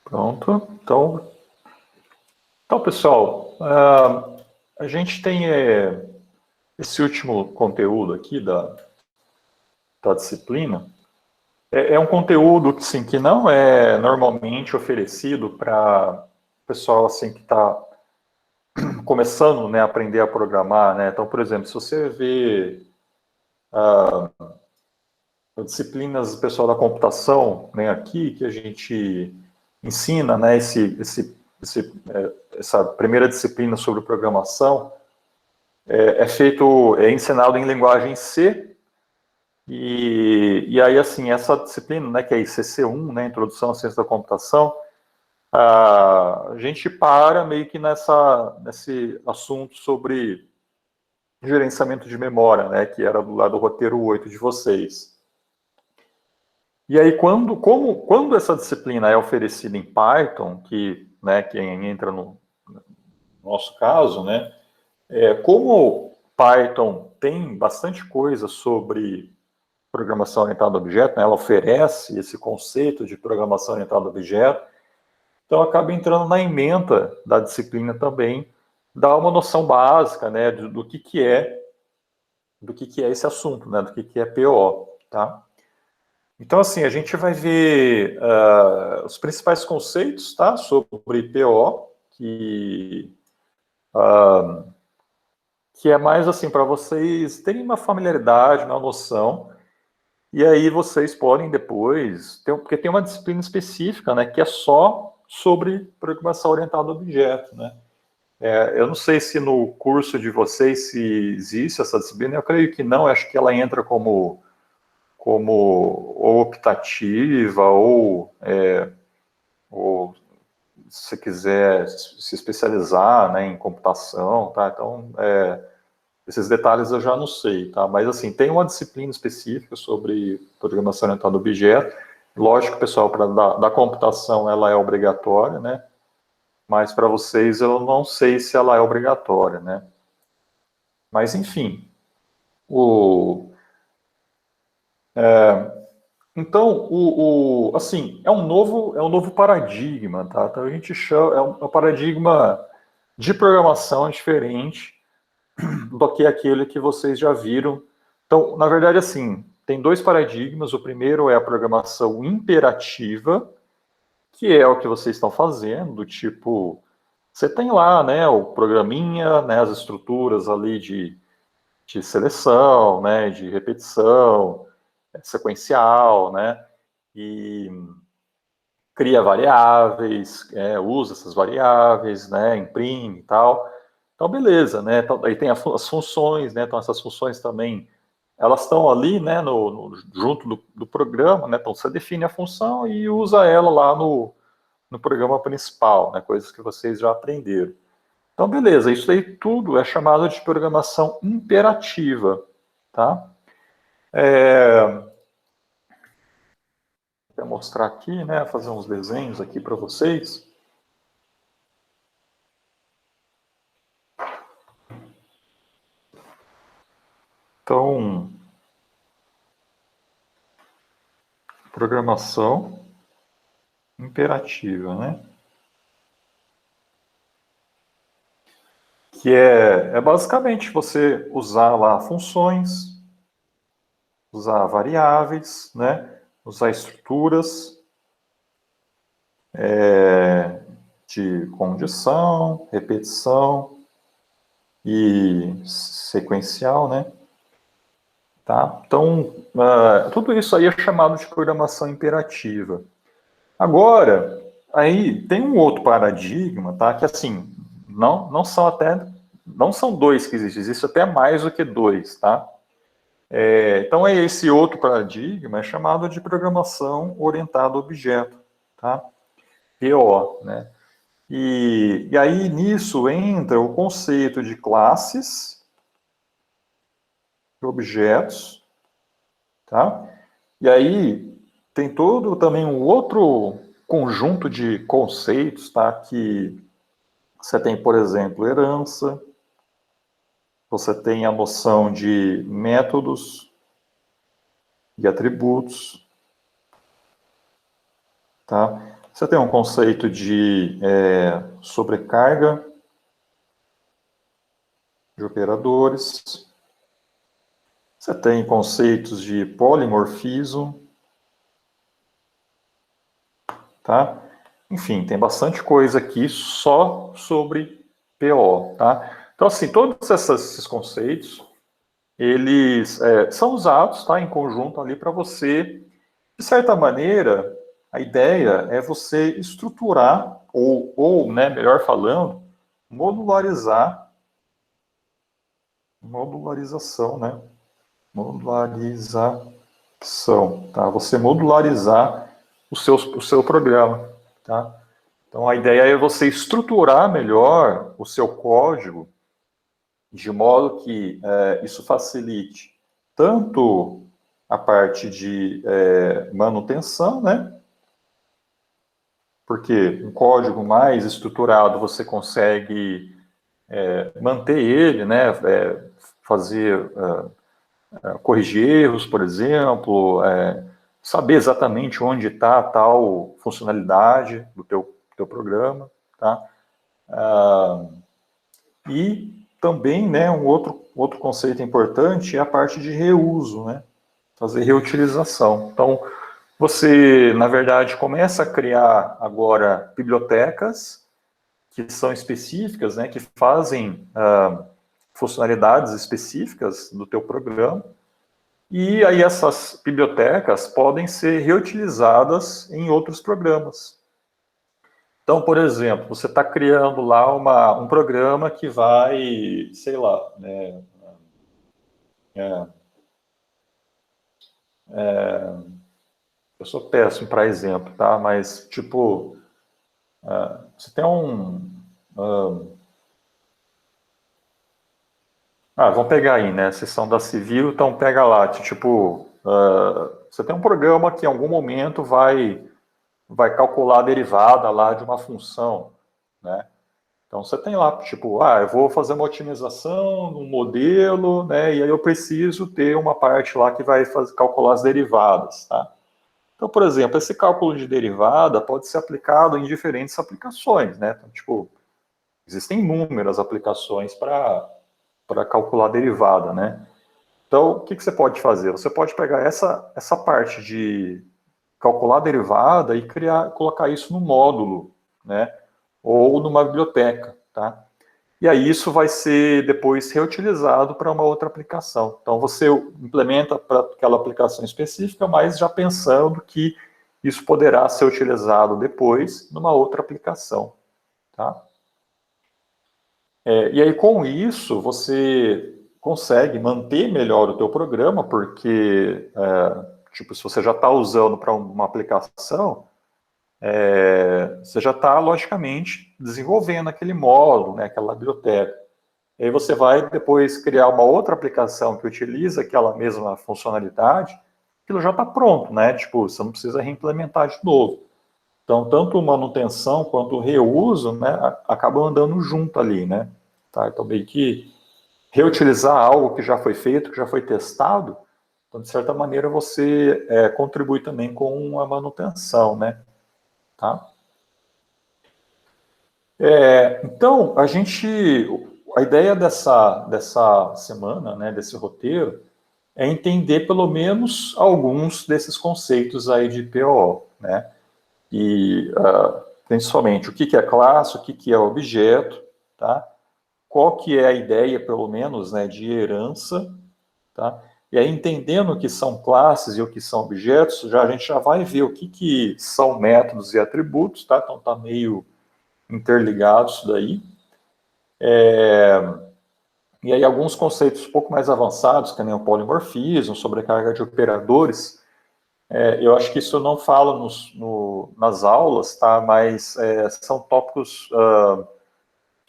Pronto. Então pessoal, a gente tem esse último conteúdo aqui da disciplina. É um conteúdo que, sim, que não é normalmente oferecido para o pessoal assim, que está começando, né, a aprender a programar. Né? Então, por exemplo, se você vê disciplinas do pessoal da computação, né, aqui, que a gente ensina, né, essa primeira disciplina sobre programação, é ensinado em linguagem C, e aí, assim, essa disciplina, né, que é ICC1, né, Introdução à Ciência da Computação, a gente para meio que nesse assunto sobre gerenciamento de memória, né, que era do lado do roteiro 8 de vocês. E aí, quando essa disciplina é oferecida em Python, que, né, quem entra no nosso caso, né, como Python tem bastante coisa sobre programação orientada a objeto, né, ela oferece esse conceito de programação orientada a objeto, então acaba entrando na ementa da disciplina também, dá uma noção básica, né, do que é esse assunto, né, do que é PO, tá? Então, assim, a gente vai ver os principais conceitos, tá, sobre PO, que é mais assim para vocês terem uma familiaridade, uma noção, e aí vocês podem depois, porque tem uma disciplina específica, né, que é só sobre programação orientada a objeto, né. Eu não sei se no curso de vocês se existe essa disciplina, eu creio que não, eu acho que ela entra como ou optativa, ou se você quiser se especializar, né, em computação, tá? Então, esses detalhes eu já não sei, tá? Mas, assim, tem uma disciplina específica sobre programação orientada a objeto. Lógico, pessoal, para da computação ela é obrigatória, né? Mas para vocês eu não sei se ela é obrigatória, né? Mas, enfim, então, assim, é um novo paradigma, tá? Então a gente chama, um paradigma de programação diferente do que aquele que vocês já viram. Então, na verdade, assim, tem dois paradigmas. O primeiro é a programação imperativa, que é o que vocês estão fazendo, do tipo, você tem lá, né, o programinha, né, as estruturas ali de seleção, né, de repetição, sequencial, né, e cria variáveis, usa essas variáveis, né, imprime e tal. Então, beleza, né? Então, aí tem as funções, né? Então, essas funções também, elas estão ali, né, junto do programa, né? Então, você define a função e usa ela lá no programa principal, né? Coisas que vocês já aprenderam. Então, beleza, isso aí tudo é chamado de programação imperativa, tá? Vou mostrar aqui, né? Fazer uns desenhos aqui para vocês. Então, programação imperativa, né? Que é basicamente você usar lá funções, usar variáveis, né? Usar estruturas de condição, repetição e sequencial, né? Tá? Então, tudo isso aí é chamado de programação imperativa. Agora, aí tem um outro paradigma, tá? Que assim, não são dois que existem, existe até mais do que dois, tá? Então, esse outro paradigma é chamado de programação orientada a objeto, tá? PO, né? E aí nisso entra o conceito de classes, objetos, tá? E aí tem todo também um outro conjunto de conceitos, tá? Que você tem, por exemplo, herança, você tem a noção de métodos e atributos, tá? Você tem um conceito de sobrecarga de operadores. Você tem conceitos de polimorfismo. Tá? Enfim, tem bastante coisa aqui só sobre PO. Tá? Então, assim, todos esses conceitos, eles são usados, tá, em conjunto ali para você, de certa maneira, a ideia é você estruturar, ou né, melhor falando, modularização, né? Modularização, tá? Você modularizar o seu programa, tá? Então, a ideia é você estruturar melhor o seu código de modo que isso facilite tanto a parte de manutenção, né? Porque um código mais estruturado você consegue manter ele, né? Fazer corrigir erros, por exemplo, saber exatamente onde está tal funcionalidade do teu programa, tá? E também, né, um outro conceito importante é a parte de reuso, né? Fazer reutilização. Então, você, na verdade, começa a criar agora bibliotecas que são específicas, né, que fazem funcionalidades específicas do teu programa, e aí essas bibliotecas podem ser reutilizadas em outros programas. Então, por exemplo, você está criando lá um programa que vai, sei lá, né, eu sou péssimo para exemplo, tá? Mas, tipo, você tem vamos pegar aí, né? Sessão da civil, então pega lá, tipo, você tem um programa que em algum momento vai calcular a derivada lá de uma função, né? Então você tem lá, tipo, eu vou fazer uma otimização no modelo, né? E aí eu preciso ter uma parte lá que vai calcular as derivadas, tá? Então, por exemplo, esse cálculo de derivada pode ser aplicado em diferentes aplicações, né? Então, tipo, existem inúmeras aplicações para calcular a derivada, né? Então, o que você pode fazer? Você pode pegar essa parte de calcular a derivada e colocar isso no módulo, né? Ou numa biblioteca, tá? E aí isso vai ser depois reutilizado para uma outra aplicação. Então você implementa para aquela aplicação específica, mas já pensando que isso poderá ser utilizado depois numa outra aplicação, tá? E aí com isso você consegue manter melhor o teu programa, porque tipo, se você já está usando para uma aplicação, você já está, logicamente, desenvolvendo aquele módulo, né, aquela biblioteca. E aí você vai depois criar uma outra aplicação que utiliza aquela mesma funcionalidade, aquilo já está pronto, né? Tipo, você não precisa reimplementar de novo. Então, tanto manutenção quanto reuso, né, acabam andando junto ali, né? Tá? Então, meio que reutilizar algo que já foi feito, que já foi testado, então, de certa maneira, você contribui também com a manutenção, né? Tá? Então, a ideia dessa semana, né, desse roteiro, é entender pelo menos alguns desses conceitos aí de POO, né? E, principalmente, o que é classe, o que é objeto, tá? Qual que é a ideia, pelo menos, né, de herança, tá? E aí, entendendo o que são classes e o que são objetos, a gente já vai ver o que são métodos e atributos, tá? Então, tá meio interligado isso daí. E aí alguns conceitos um pouco mais avançados, que nem o polimorfismo, sobrecarga de operadores, eu acho que isso eu não falo nas aulas, tá? Mas são tópicos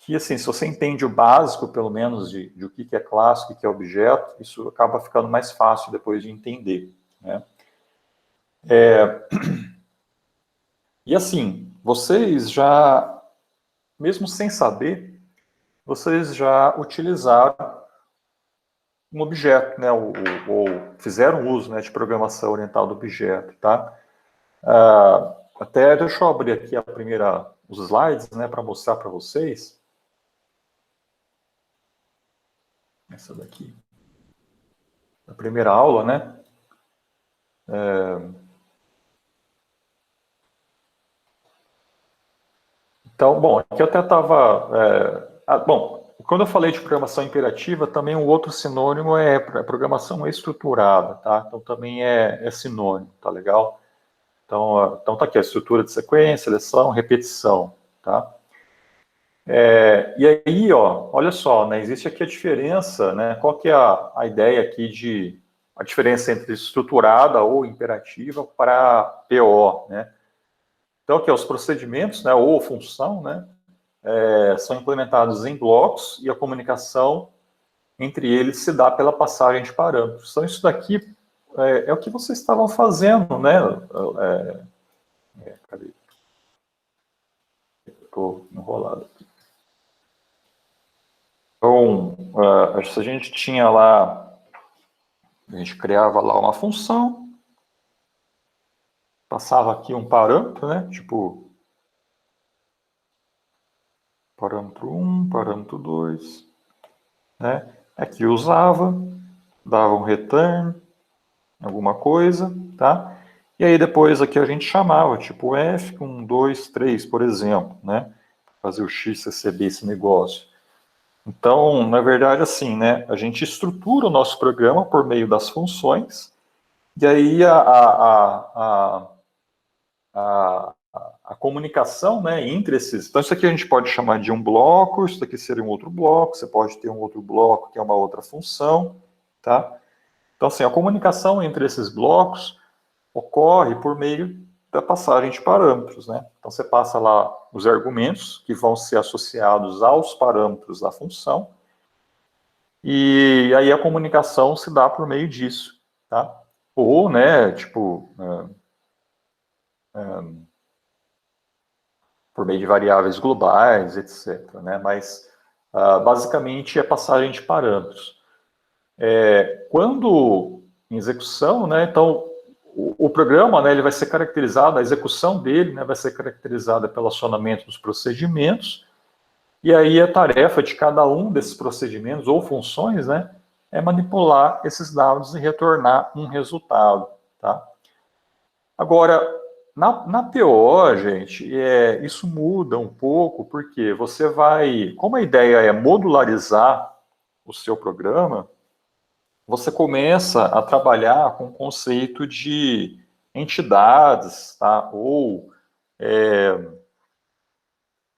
que, assim, se você entende o básico, pelo menos, de o que é classe, o que é objeto, isso acaba ficando mais fácil depois de entender, né? E assim, vocês já, mesmo sem saber, vocês já utilizaram um objeto, né, ou fizeram uso, né, de programação orientada a objeto, tá? Até deixa eu abrir aqui os slides, né, para mostrar para vocês. Essa daqui. A primeira aula, né? Então, bom, aqui eu até estava... bom, quando eu falei de programação imperativa, também um outro sinônimo é programação estruturada, tá? Então também é sinônimo, tá legal? Então tá aqui a estrutura de sequência, seleção, repetição, tá? E aí, ó, olha só, né? Existe aqui a diferença, né? Qual que é a ideia aqui a diferença entre estruturada ou imperativa para PO, né? Então, aqui, os procedimentos, né, ou função, né, são implementados em blocos e a comunicação entre eles se dá pela passagem de parâmetros. Então, isso daqui é o que vocês estavam fazendo, né? Cadê? Estou enrolado aqui. Então, a gente tinha lá, a gente criava lá uma função, passava aqui um parâmetro, né? Tipo, parâmetro 1, parâmetro 2, né? Aqui usava, dava um return, alguma coisa, tá? E aí depois aqui a gente chamava, tipo F, 1, 2, 3, por exemplo, né? Fazer o X receber esse negócio. Então, na verdade, assim, né? A gente estrutura o nosso programa por meio das funções, e aí a comunicação, né, entre esses... Então, isso aqui a gente pode chamar de um bloco, isso aqui seria um outro bloco, você pode ter um outro bloco que é uma outra função, tá? Então, assim, a comunicação entre esses blocos ocorre por meio da passagem de parâmetros, né? Então, você passa lá os argumentos que vão ser associados aos parâmetros da função, e aí a comunicação se dá por meio disso, tá? Ou, né, tipo, por meio de variáveis globais, etc., né? Mas, basicamente, é passagem de parâmetros. Quando em execução, né, então, o programa, né, ele vai ser caracterizado, a execução dele, né, vai ser caracterizada pelo acionamento dos procedimentos, e aí a tarefa de cada um desses procedimentos ou funções, né, é manipular esses dados e retornar um resultado, tá? Agora, na PO, gente, isso muda um pouco, porque você vai, como a ideia é modularizar o seu programa, você começa a trabalhar com o conceito de entidades, tá? Ou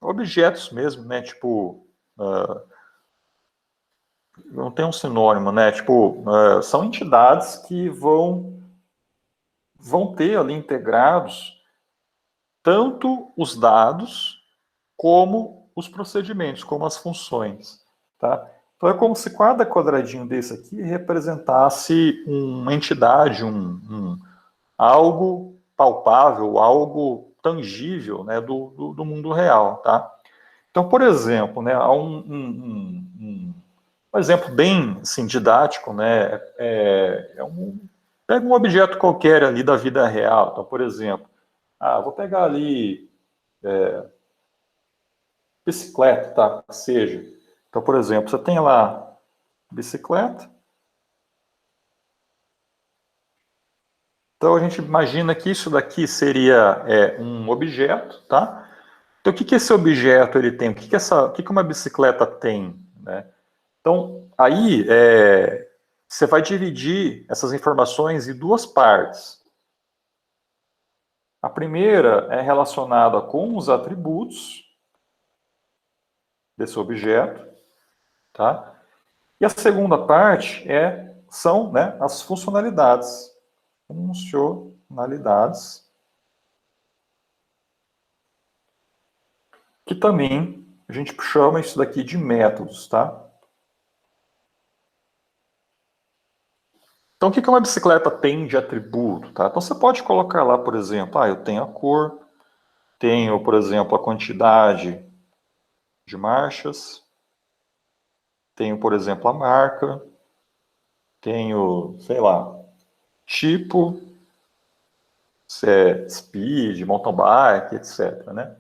objetos mesmo, né? Tipo, não tem um sinônimo, né? Tipo, são entidades que vão ter ali integrados tanto os dados como os procedimentos, como as funções, tá? Então é como se cada quadradinho desse aqui representasse uma entidade, algo palpável, algo tangível, né, do mundo real, tá? Então, por exemplo, né, há um exemplo bem assim, didático, né, pega um objeto qualquer ali da vida real. Então, por exemplo, vou pegar ali bicicleta, tá? Que seja. Então, por exemplo, você tem lá bicicleta. Então, a gente imagina que isso daqui seria um objeto, tá? Então, o que esse objeto ele tem? O que uma bicicleta tem, né? Então, aí você vai dividir essas informações em duas partes. A primeira é relacionada com os atributos desse objeto, tá? E a segunda parte são, né, as funcionalidades. Funcionalidades que também a gente chama isso daqui de métodos, tá? Então, o que uma bicicleta tem de atributo, tá? Então, você pode colocar lá, por exemplo, eu tenho a cor, tenho, por exemplo, a quantidade de marchas, tenho, por exemplo, a marca, tenho, sei lá, tipo, se é speed, mountain bike, etc., né?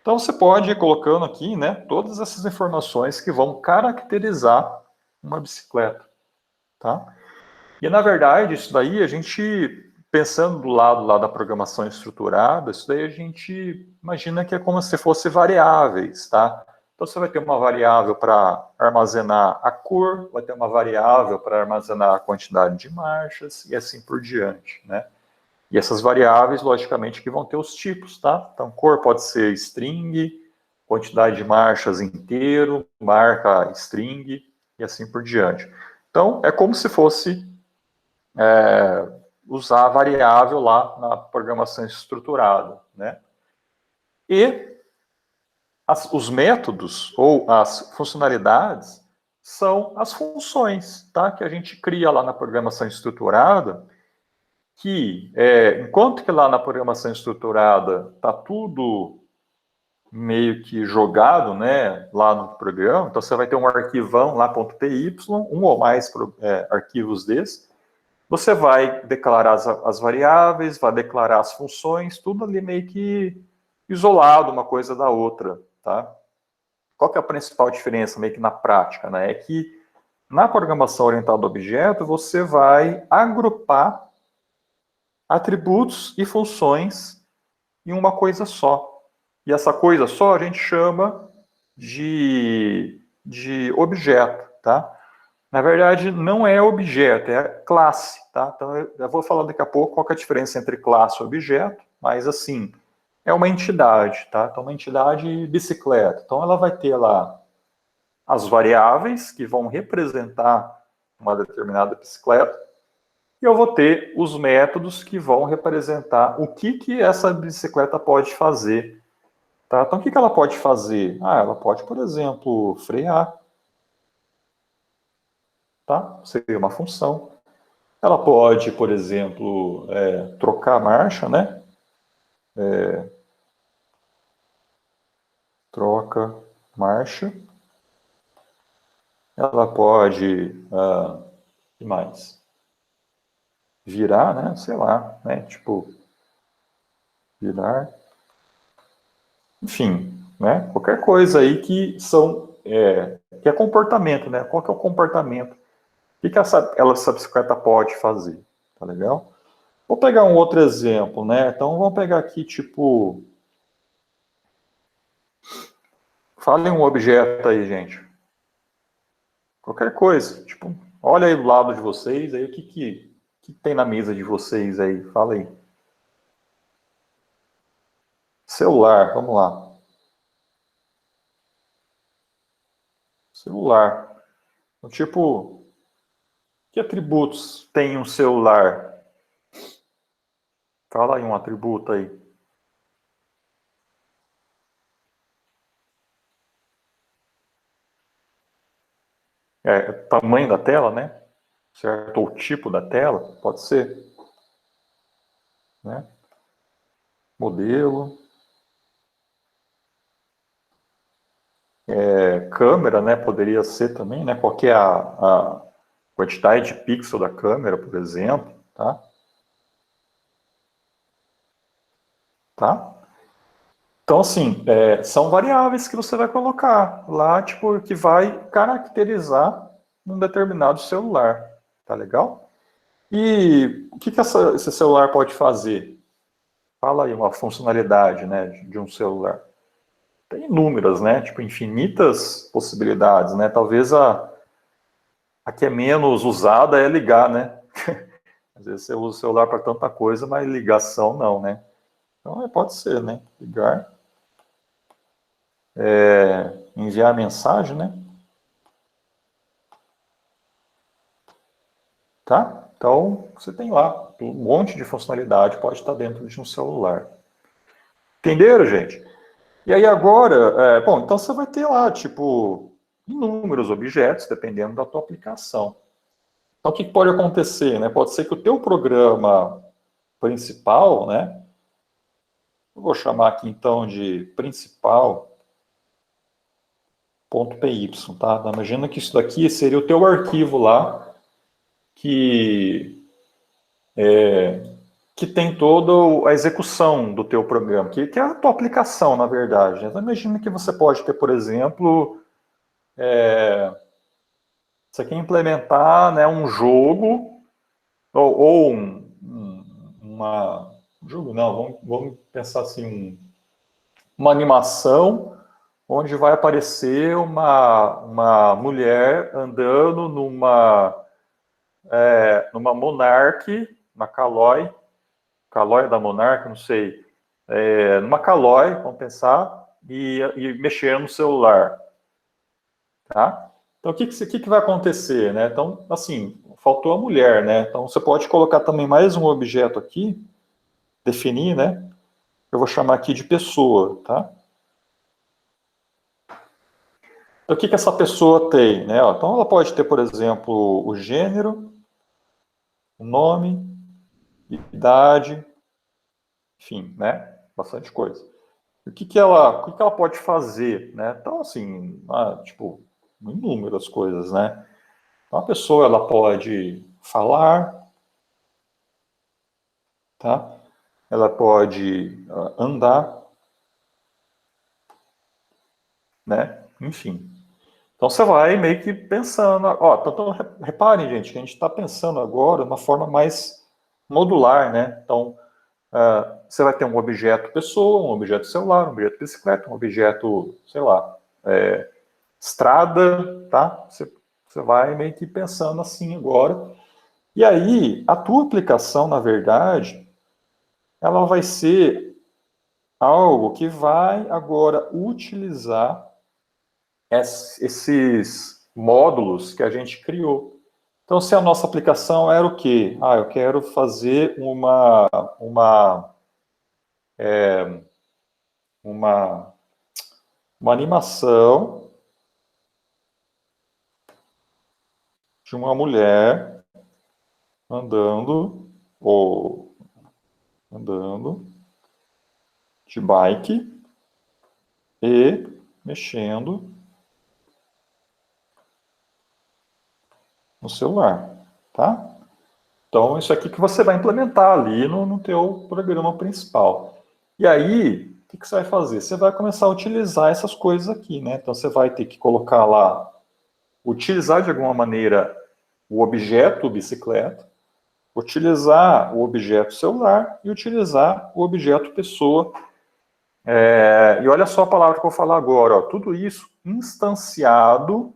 Então você pode ir colocando aqui, né, todas essas informações que vão caracterizar uma bicicleta, tá? E na verdade, isso daí a gente, pensando do lado lá da programação estruturada, isso daí a gente imagina que é como se fosse variáveis, tá? Então você vai ter uma variável para armazenar a cor, vai ter uma variável para armazenar a quantidade de marchas e assim por diante, né? E essas variáveis, logicamente, que vão ter os tipos, tá? Então, cor pode ser string, quantidade de marchas inteiro, marca string e assim por diante. Então, é como se fosse usar a variável lá na programação estruturada, né? E os métodos ou as funcionalidades são as funções, tá? Que a gente cria lá na programação estruturada, que enquanto que lá na programação estruturada está tudo meio que jogado, né, lá no programa, então você vai ter um arquivão lá, .py, um ou mais arquivos desses, você vai declarar as variáveis, vai declarar as funções, tudo ali meio que isolado uma coisa da outra, tá? Qual que é a principal diferença meio que na prática, né? É que na programação orientada a objeto, você vai agrupar atributos e funções em uma coisa só. E essa coisa só a gente chama de objeto, tá? Na verdade, não é objeto, é classe, tá? Então, eu vou falar daqui a pouco qual que é a diferença entre classe e objeto, mas, assim, é uma entidade, tá? Então, uma entidade bicicleta. Então, ela vai ter lá as variáveis que vão representar uma determinada bicicleta, e eu vou ter os métodos que vão representar o que essa bicicleta pode fazer, tá? Então, o que ela pode fazer? Ah, ela pode, por exemplo, frear, tá? Seria uma função. Ela pode, por exemplo, trocar a marcha, né? Troca marcha. Ela pode, que mais? Virar, né? Sei lá, né? Tipo, virar. Enfim, né? Qualquer coisa aí que que é comportamento, né? Qual que é o comportamento? O que essa bicicleta pode fazer? Tá legal? Vou pegar um outro exemplo, né? Então vamos pegar aqui, tipo, falem um objeto aí, gente. Qualquer coisa, tipo, olha aí do lado de vocês, aí o que tem na mesa de vocês aí? Fala aí. Celular, vamos lá. Celular. Então, tipo, que atributos tem um celular? Fala aí um atributo aí. Tamanho da tela, né? Certo? Ou tipo da tela, pode ser, né? Modelo, câmera, né? Poderia ser também, né? Qual que é a quantidade de pixel da câmera, por exemplo, tá? Tá? Então, assim, são variáveis que você vai colocar lá, tipo, que vai caracterizar um determinado celular, tá legal? E o que esse celular pode fazer? Fala aí uma funcionalidade, né, de um celular. Tem inúmeras, né, tipo, infinitas possibilidades, né? Talvez a que é menos usada é ligar, né? Às vezes você usa o celular para tanta coisa, mas ligação não, né? Então, pode ser, né? Ligar, enviar mensagem, né? Tá? Então, você tem lá um monte de funcionalidade, pode estar dentro de um celular. Entenderam, gente? E aí agora, bom, então você vai ter lá, tipo, inúmeros objetos, dependendo da tua aplicação. Então, o que pode acontecer, né? Pode ser que o teu programa principal, né? Eu vou chamar aqui, então, de principal.py, tá? Imagina que isso daqui seria o teu arquivo lá, que que tem toda a execução do teu programa, que é a tua aplicação, na verdade. Então, imagina que você pode ter, por exemplo, você quer implementar, né, um jogo, ou um jogo não, vamos pensar assim, uma animação, onde vai aparecer uma mulher andando numa Monarch, uma Calói da Monarch, não sei, numa Calói, vamos pensar, e mexer no celular, tá? Então, o que vai acontecer, né? Então, assim, faltou a mulher, né? Então, você pode colocar também mais um objeto aqui, definir, né? Eu vou chamar aqui de pessoa, tá? Então, o que essa pessoa tem, né? Então, ela pode ter, por exemplo, o gênero, o nome, idade, enfim, né? Bastante coisa. O que ela pode fazer, né? Então, assim, tipo, inúmeras coisas, né? Então, a pessoa, ela pode falar, tá? Ela pode andar, né? Enfim. Então, você vai meio que pensando, então, reparem, gente, que a gente está pensando agora de uma forma mais modular, né? Então, você vai ter um objeto pessoa, um objeto celular, um objeto bicicleta, um objeto, sei lá, estrada, tá? Você vai meio que pensando assim agora. E aí, a tua aplicação, na verdade, ela vai ser algo que vai agora utilizar esses módulos que a gente criou. Então, se a nossa aplicação era o quê? Eu quero fazer uma, uma animação de uma mulher andando, ou andando de bike e mexendo no celular, tá? Então, isso aqui que você vai implementar ali no teu programa principal. E aí, o que você vai fazer? Você vai começar a utilizar essas coisas aqui, né? Então, você vai ter que colocar lá, utilizar de alguma maneira o objeto bicicleta, utilizar o objeto celular e utilizar o objeto pessoa. E olha só a palavra que eu vou falar agora, tudo isso instanciado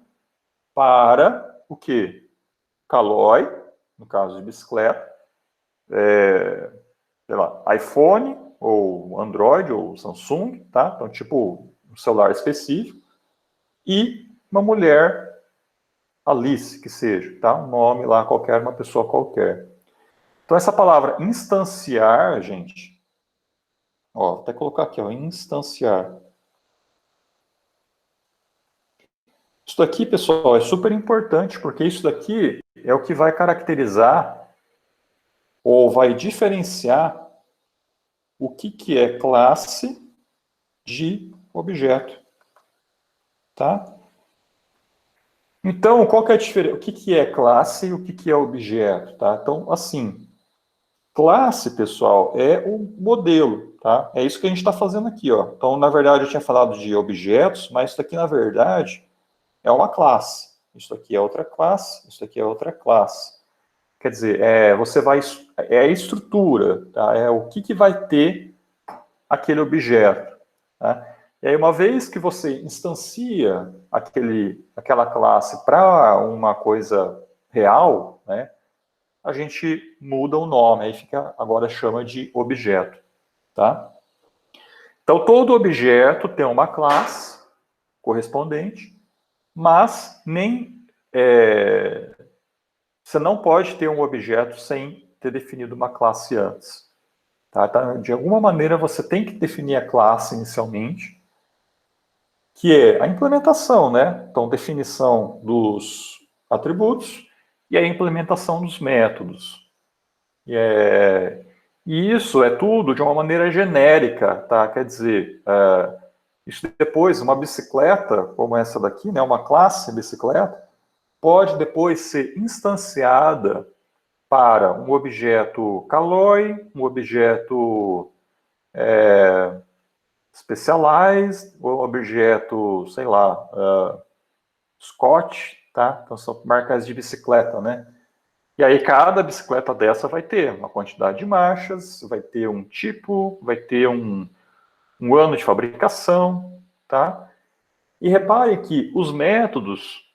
para o quê? Calói, no caso de bicicleta, sei lá, iPhone, ou Android, ou Samsung, tá? Então, tipo, um celular específico, e uma mulher, Alice, que seja, tá? Um nome lá qualquer, uma pessoa qualquer. Então, essa palavra instanciar, gente, vou até colocar aqui, instanciar. Isso daqui, pessoal, é super importante, porque isso daqui é o que vai caracterizar ou vai diferenciar o que é classe de objeto, tá? Então, qual que é a diferença? O que é classe e o que é objeto, tá? Então, assim, classe, pessoal, é o modelo, tá? É isso que a gente está fazendo aqui, ó. Então, na verdade, eu tinha falado de objetos, mas isso aqui, na verdade, é uma classe. Isso aqui é outra classe, isso aqui é outra classe. Quer dizer, é a estrutura, tá? É o que vai ter aquele objeto, tá? E aí, uma vez que você instancia aquela classe para uma coisa real, né, a gente muda o nome, aí agora chama de objeto, tá? Então, todo objeto tem uma classe correspondente, mas você não pode ter um objeto sem ter definido uma classe antes. Tá? Então, de alguma maneira, você tem que definir a classe inicialmente, que é a implementação, né? Então, definição dos atributos e a implementação dos métodos. E isso é tudo de uma maneira genérica, tá? Quer dizer, isso depois, uma bicicleta, como essa daqui, né? Uma classe bicicleta, pode depois ser instanciada para um objeto Calloy, um objeto Specialized, um objeto, sei lá, Scott, tá? Então são marcas de bicicleta, né? E aí cada bicicleta dessa vai ter uma quantidade de marchas, vai ter um tipo, vai ter um ano de fabricação, tá? E repare que os métodos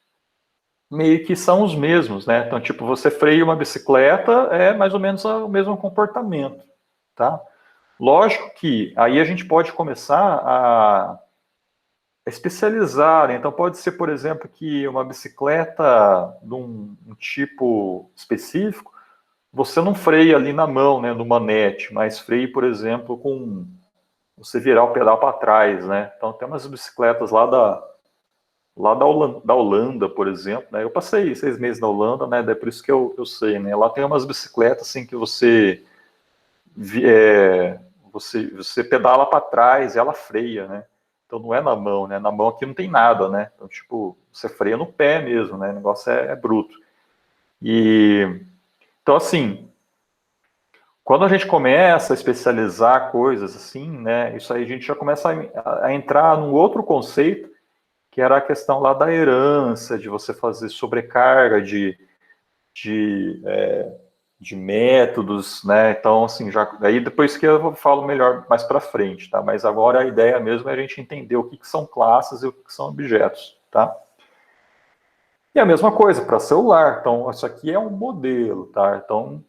meio que são os mesmos, né? Então, tipo, você freia uma bicicleta, é mais ou menos o mesmo comportamento, tá? Lógico que aí a gente pode começar a especializar. Então, pode ser, por exemplo, que uma bicicleta de um tipo específico, você não freia ali na mão, né, no manete, mas freia, por exemplo, com você virar o pedal para trás, né? Então, tem umas bicicletas da Holanda, por exemplo, né? Eu passei 6 meses na Holanda, né? É por isso que eu sei, né? Lá tem umas bicicletas assim que é, você pedala para trás e ela freia, né? Então não é na mão, né? Na mão aqui não tem nada, né? Então, tipo, você freia no pé mesmo, né? O negócio é bruto. E então, assim, quando a gente começa a especializar coisas assim, né? Isso aí a gente já começa a entrar num outro conceito, que era a questão lá da herança, de você fazer sobrecarga de, de métodos, né? Então, assim, já aí depois que eu falo melhor mais para frente, tá? Mas agora a ideia mesmo é a gente entender o que são classes e o que são objetos, tá? E a mesma coisa para celular. Então, isso aqui é um modelo, tá? Então,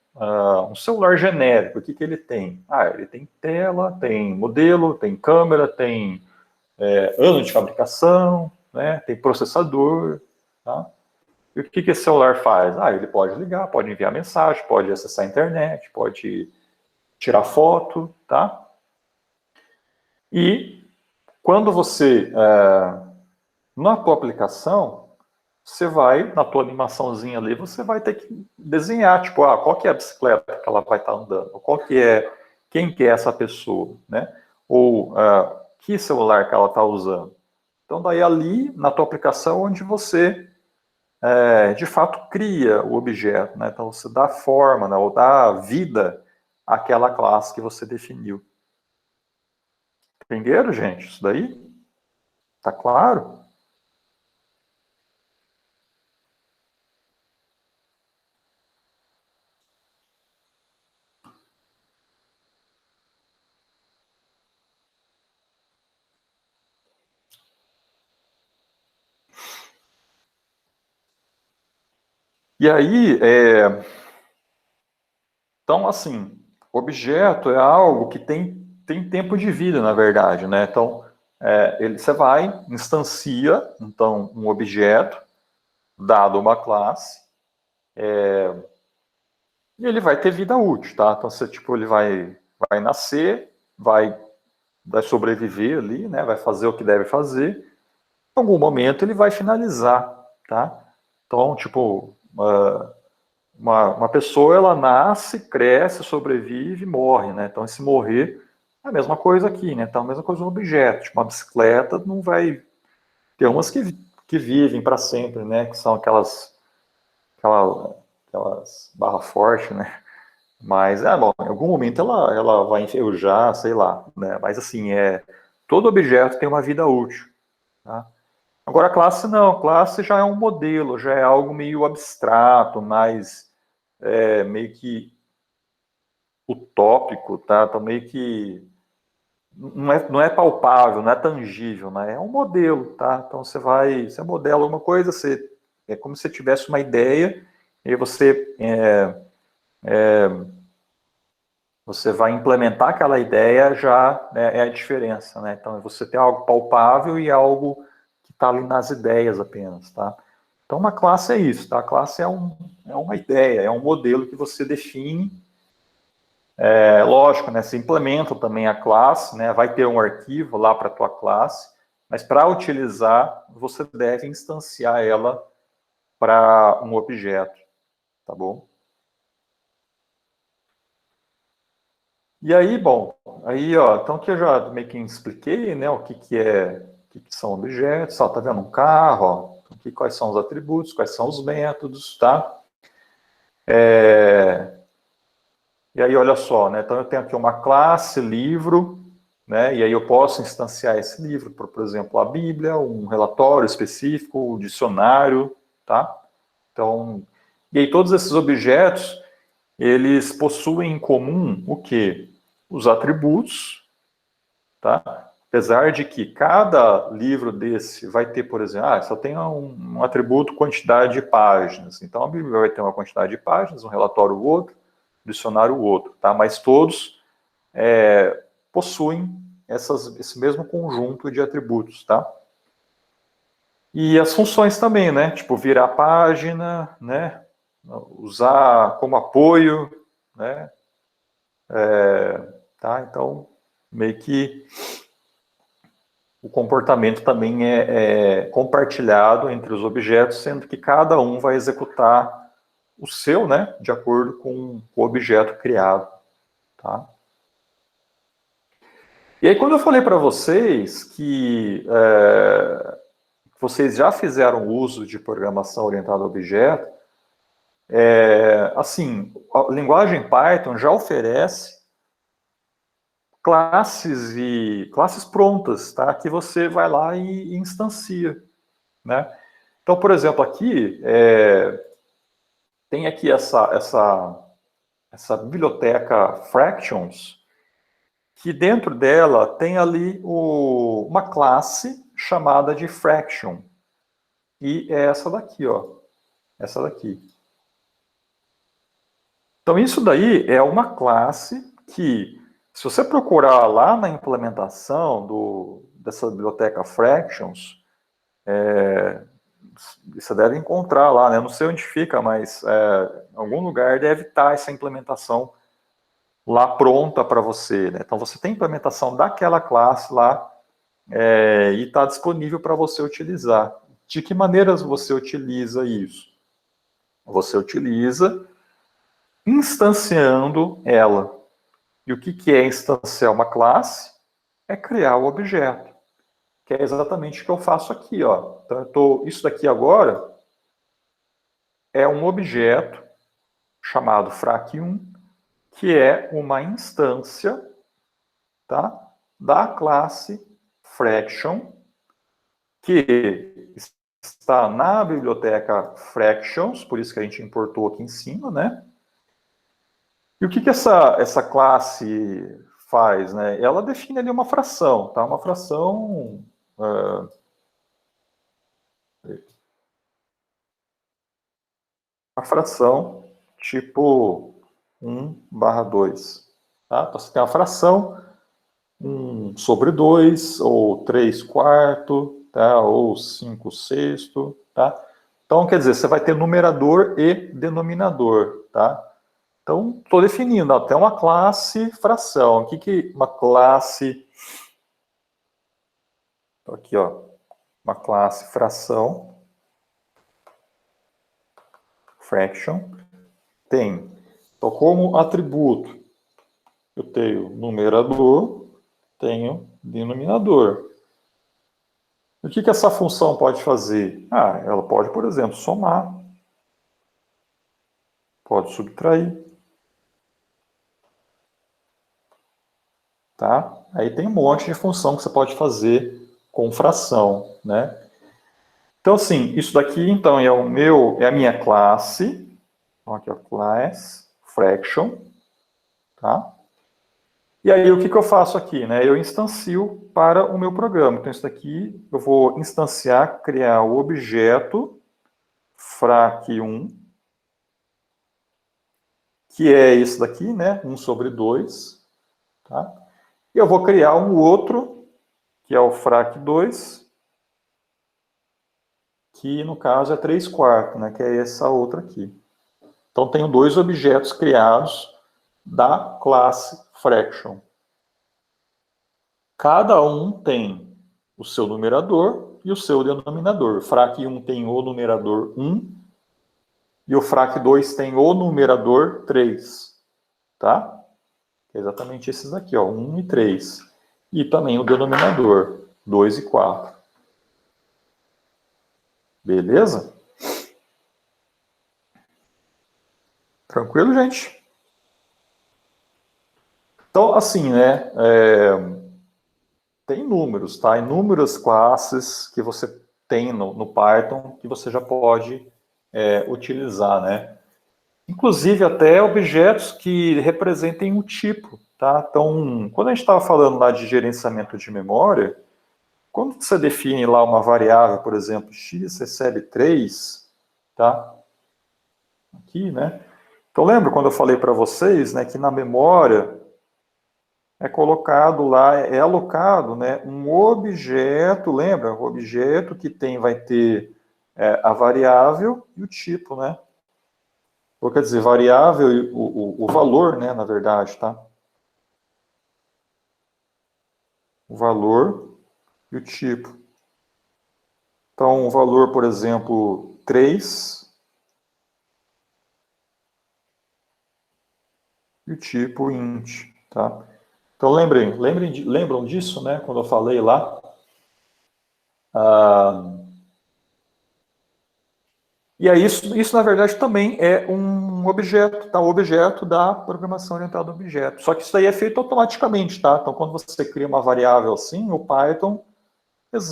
um celular genérico, o que ele tem? Ah, ele tem tela, tem modelo, tem câmera, tem ano de fabricação, né? Tem processador, tá? E o que esse celular faz? Ah, ele pode ligar, pode enviar mensagem, pode acessar a internet, pode tirar foto, tá? E quando você, na tua aplicação, você vai, na tua animaçãozinha ali, você vai ter que desenhar, tipo, qual que é a bicicleta que ela vai estar andando, quem que é essa pessoa, né? Ou que celular que ela está usando. Então, daí ali, na tua aplicação, onde você de fato cria o objeto, né? Então você dá forma, né? Ou dá vida àquela classe que você definiu. Entenderam, gente? Isso daí? Tá claro? E aí, então assim, objeto é algo que tem tempo de vida, na verdade, né? Então, você vai, instancia, então, um objeto, dado uma classe, e ele vai ter vida útil, tá? Então, você, tipo, ele vai nascer, vai sobreviver ali, né? Vai fazer o que deve fazer. Em algum momento ele vai finalizar, tá? Então, tipo, uma pessoa, ela nasce, cresce, sobrevive, morre, né? Então, esse morrer é a mesma coisa aqui, né? Então, a mesma coisa no objeto. Tipo, uma bicicleta não vai... Tem umas que vivem para sempre, né? Que são aquelas barra forte, né? Mas, bom, em algum momento ela vai enferrujar, sei lá, né? Mas, assim, todo objeto tem uma vida útil, tá? Agora, a classe não, a classe já é um modelo, já é algo meio abstrato, mais meio que utópico, tá? Então, meio que não é palpável, não é tangível, né? É um modelo, tá? Então, você modela uma coisa, é como se você tivesse uma ideia, e você vai implementar aquela ideia, já é a diferença, né? Então, você tem algo palpável e algo que está ali nas ideias apenas, tá? Então, uma classe é isso, tá? A classe é uma ideia, é um modelo que você define. Lógico, né? Você implementa também a classe, né? Vai ter um arquivo lá para a tua classe, mas para utilizar, você deve instanciar ela para um objeto, tá bom? E aí, bom, aí, ó, então que eu já meio que expliquei, né? O que são objetos, ó, tá vendo um carro, ó? Aqui quais são os atributos, quais são os métodos, tá? E aí, olha só, né? Então eu tenho aqui uma classe livro, né? E aí eu posso instanciar esse livro, por exemplo, a Bíblia, um relatório específico, um dicionário, tá? Então, e aí todos esses objetos, eles possuem em comum o quê? Os atributos, tá? Apesar de que cada livro desse vai ter, por exemplo, só tem um atributo quantidade de páginas. Então a Bíblia vai ter uma quantidade de páginas, um relatório outro, um dicionário outro, tá? Mas todos possuem esse mesmo conjunto de atributos, tá? E as funções também, né? Tipo, virar página, né? Usar como apoio, né? Tá? Então, meio que o comportamento também é compartilhado entre os objetos, sendo que cada um vai executar o seu, né? De acordo com o objeto criado, tá? E aí, quando eu falei para vocês que vocês já fizeram uso de programação orientada a objeto, assim, a linguagem Python já oferece classes prontas, tá? Que você vai lá e instancia, né? Então, por exemplo, aqui tem aqui essa biblioteca Fractions, que dentro dela tem ali uma classe chamada de Fraction, e é essa daqui, ó, essa daqui. Então, isso daí é uma classe que, se você procurar lá na implementação dessa biblioteca Fractions, você deve encontrar lá, né? Não sei onde fica, mas em algum lugar deve estar essa implementação lá pronta para você, né? Então, você tem a implementação daquela classe lá e está disponível para você utilizar. De que maneiras você utiliza isso? Você utiliza instanciando ela. E o que é instanciar uma classe? É criar o objeto, que é exatamente o que eu faço aqui, ó. Então, isso daqui agora é um objeto chamado frac1, que é uma instância, tá, da classe fraction, que está na biblioteca fractions, por isso que a gente importou aqui em cima, né? E o que essa classe faz, né? Ela define ali uma fração, tá? Uma fração... uma fração tipo 1/2. Tá? Então, você tem uma fração 1/2, ou 3/4, tá? Ou 5/6. Tá? Então, quer dizer, você vai ter numerador e denominador. Tá? Então, estou definindo até uma classe fração. O que uma classe... Aqui, ó. Uma classe fração, fraction, tem. Então, como atributo, eu tenho numerador, tenho denominador. O que essa função pode fazer? Ela pode, por exemplo, somar, pode subtrair. Tá? Aí tem um monte de função que você pode fazer com fração, né? Então, assim, isso daqui, então, é a minha classe. Então, aqui, ó, class, fraction, tá? E aí, o que eu faço aqui, né? Eu instancio para o meu programa. Então, isso daqui, eu vou instanciar, criar o objeto frac1, que é isso daqui, né? 1/2, tá? E eu vou criar um outro, que é o frac2, que no caso é 3/4, né? Que é essa outra aqui. Então, tenho dois objetos criados da classe fraction. Cada um tem o seu numerador e o seu denominador. O frac1 tem o numerador 1 e o frac2 tem o numerador 3. Tá? É exatamente esses aqui, ó, 1 e 3. E também o denominador, 2 e 4. Beleza? Tranquilo, gente? Então, assim, né? Tem números, tá? Inúmeras classes que você tem no Python que você já pode utilizar, né? Inclusive até objetos que representem um tipo, tá? Então, quando a gente estava falando lá de gerenciamento de memória, quando você define lá uma variável, por exemplo, x recebe 3, tá? Aqui, né? Então, lembra quando eu falei para vocês, né, que na memória é colocado lá, é alocado, né, um objeto, lembra? O objeto que vai ter a variável e o tipo, né? Ou quer dizer, variável e o valor, né, na verdade, tá? O valor e o tipo. Então, o valor, por exemplo, 3 e o tipo int, tá? Então, lembram disso, né, quando eu falei lá? E aí, isso, na verdade, também é um objeto, tá? O objeto da programação orientada a objeto. Só que isso aí é feito automaticamente, tá? Então, quando você cria uma variável assim, o Python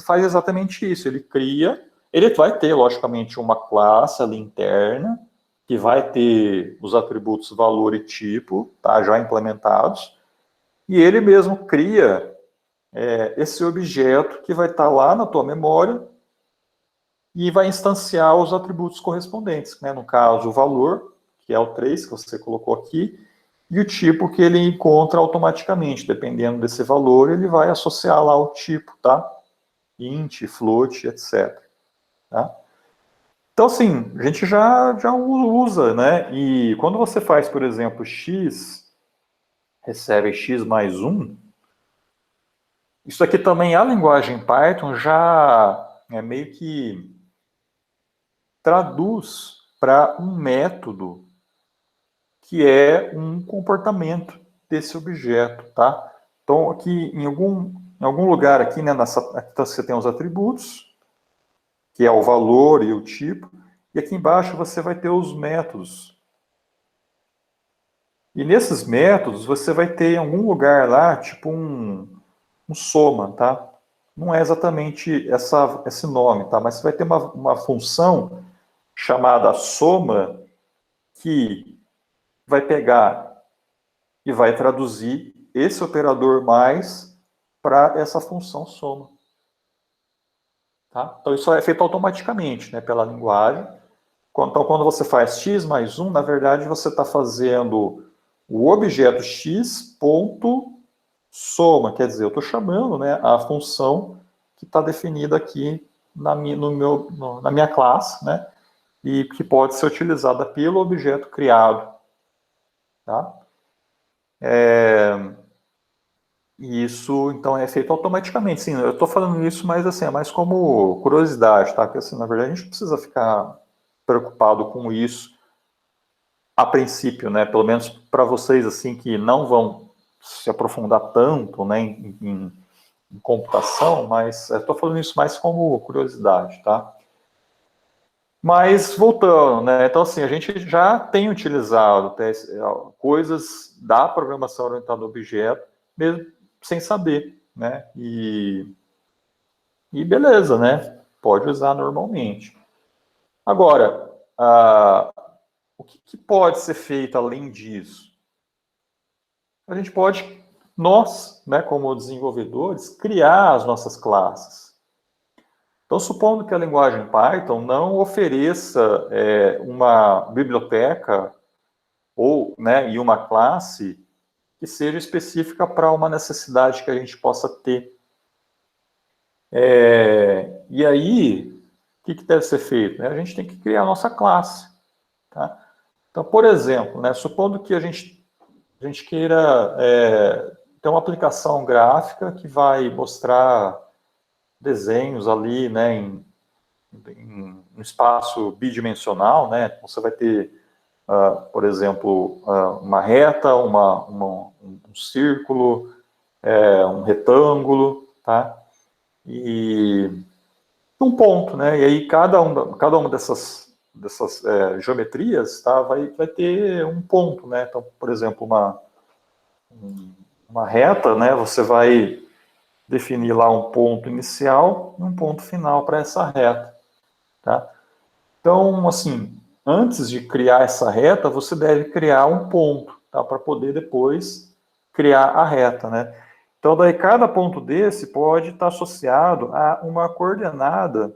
faz exatamente isso. Ele vai ter, logicamente, uma classe ali interna, que vai ter os atributos valor e tipo, tá? Já implementados. E ele mesmo cria esse objeto que vai estar lá na tua memória e vai instanciar os atributos correspondentes, né? No caso, o valor, que é o 3 que você colocou aqui, e o tipo que ele encontra automaticamente. Dependendo desse valor, ele vai associar lá o tipo, tá? Int, float, etc. Tá? Então, assim, a gente já usa, né? E quando você faz, por exemplo, x recebe x mais 1, isso aqui também, a linguagem Python já meio que traduz para um método que é um comportamento desse objeto, tá? Então, aqui em algum lugar aqui, né, aqui você tem os atributos, que é o valor e o tipo, e aqui embaixo você vai ter os métodos. E nesses métodos você vai ter em algum lugar lá, tipo um soma, tá? Não é exatamente esse nome, tá? Mas você vai ter uma função chamada soma que vai pegar e vai traduzir esse operador mais para essa função soma. Tá? Então, isso é feito automaticamente, né, pela linguagem. Então, quando você faz x mais 1, na verdade, você está fazendo o objeto x ponto soma, quer dizer, eu estou chamando, né, a função que está definida aqui na minha classe, né, e que pode ser utilizada pelo objeto criado. Tá? E isso, então, é feito automaticamente. Sim, eu estou falando isso, mas assim, é mais como curiosidade, tá? Porque, assim, na verdade, a gente não precisa ficar preocupado com isso a princípio, né? Pelo menos para vocês, assim, que não vão se aprofundar tanto, né, em computação, mas eu estou falando isso mais como curiosidade, tá? Mas, voltando, né? Então, assim, a gente já tem utilizado coisas da programação orientada a objeto, mesmo sem saber, né? E beleza, né? Pode usar normalmente. Agora, o que pode ser feito além disso? A gente pode, nós, né, como desenvolvedores, criar as nossas classes. Então, supondo que a linguagem Python não ofereça uma biblioteca ou, né, e uma classe que seja específica para uma necessidade que a gente possa ter. E aí, o que deve ser feito? A gente tem que criar a nossa classe. Tá? Então, por exemplo, né, supondo que a gente queira ter uma aplicação gráfica que vai mostrar desenhos ali, né, em um espaço bidimensional, né? Então, você vai ter, por exemplo, uma reta, um círculo, um retângulo, tá? E um ponto, né? E aí cada uma dessas dessas geometrias, tá, vai ter um ponto, né? Então, por exemplo, uma reta, né? Você vai definir lá um ponto inicial e um ponto final para essa reta, tá? Então, assim, antes de criar essa reta, você deve criar um ponto, tá? Para poder depois criar a reta, né? Então, daí cada ponto desse pode estar associado a uma coordenada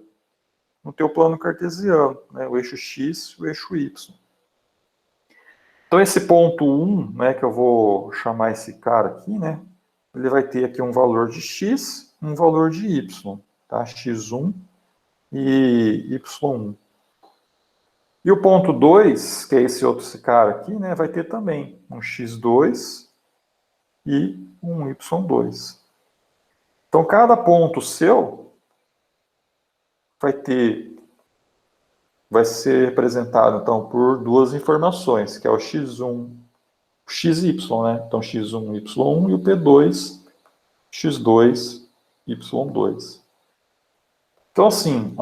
no teu plano cartesiano, né? O eixo x e o eixo y. Então, esse ponto 1, né, que eu vou chamar esse cara aqui, né? Ele vai ter aqui um valor de x, um valor de y, tá? x1 e y1. E o ponto 2, que é esse cara aqui, né, vai ter também um x2 e um y2. Então, cada ponto seu vai ser representado, então, por duas informações, que é o x1, xy, né? Então, x1, y1 e o p2, x2, y2. Então, assim,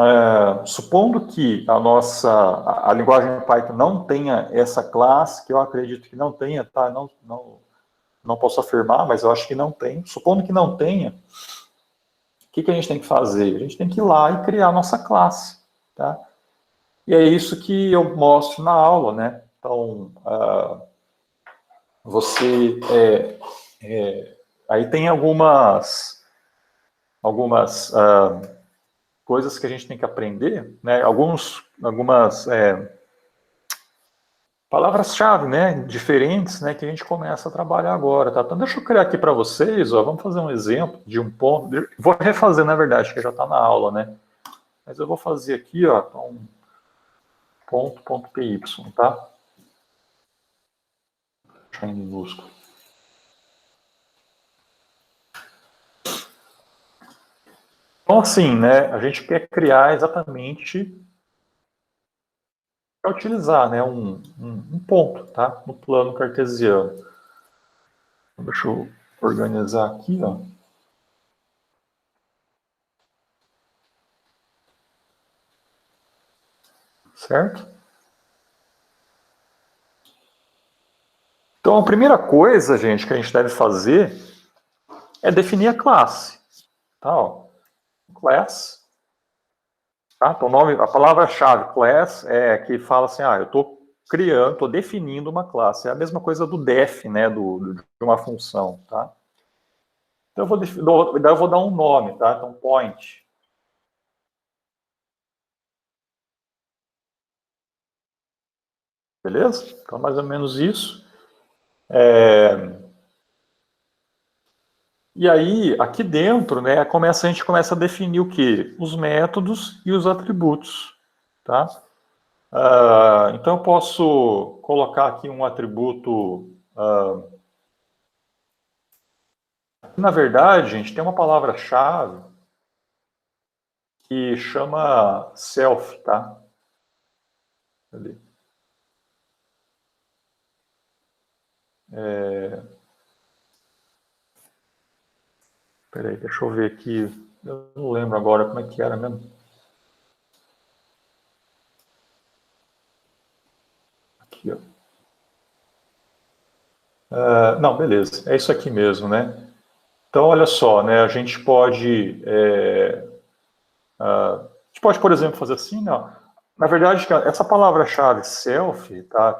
supondo que a linguagem Python não tenha essa classe, que eu acredito que não tenha, tá? Não posso afirmar, mas eu acho que não tem. Supondo que não tenha, o que a gente tem que fazer? A gente tem que ir lá e criar a nossa classe, tá? E é isso que eu mostro na aula, né? Então, você... aí tem algumas coisas que a gente tem que aprender, né? Algumas palavras-chave, né? Diferentes, né? Que a gente começa a trabalhar agora, tá? Então, deixa eu criar aqui para vocês, ó, vamos fazer um exemplo de um ponto. Vou refazer, na verdade, que já está na aula, né? Mas eu vou fazer aqui, ó, um ponto.py, tá? Deixa em minúsculo. Então, assim, né? A gente quer criar exatamente para utilizar, né? Um ponto, tá? No plano cartesiano. Então, deixa eu organizar aqui, ó. Certo? Então, a primeira coisa, gente, que a gente deve fazer é definir a classe. Tá, ó. Class. Tá? Então, a palavra-chave class é que fala assim, eu estou criando, estou definindo uma classe. É a mesma coisa do def, né, de uma função, tá? Então, eu vou dar um nome, tá? Então, point. Beleza? Então, mais ou menos isso. E aí, aqui dentro, né, a gente começa a definir o quê? Os métodos e os atributos, tá? Então, eu posso colocar aqui um atributo... na verdade, gente, tem uma palavra-chave que chama self, tá? Ali. Peraí, deixa eu ver aqui. Eu não lembro agora como é que era mesmo. Aqui, ó. Não, beleza. É isso aqui mesmo, né? Então, olha só, né? A gente pode, por exemplo, fazer assim, ó. Na verdade, essa palavra-chave self, tá? O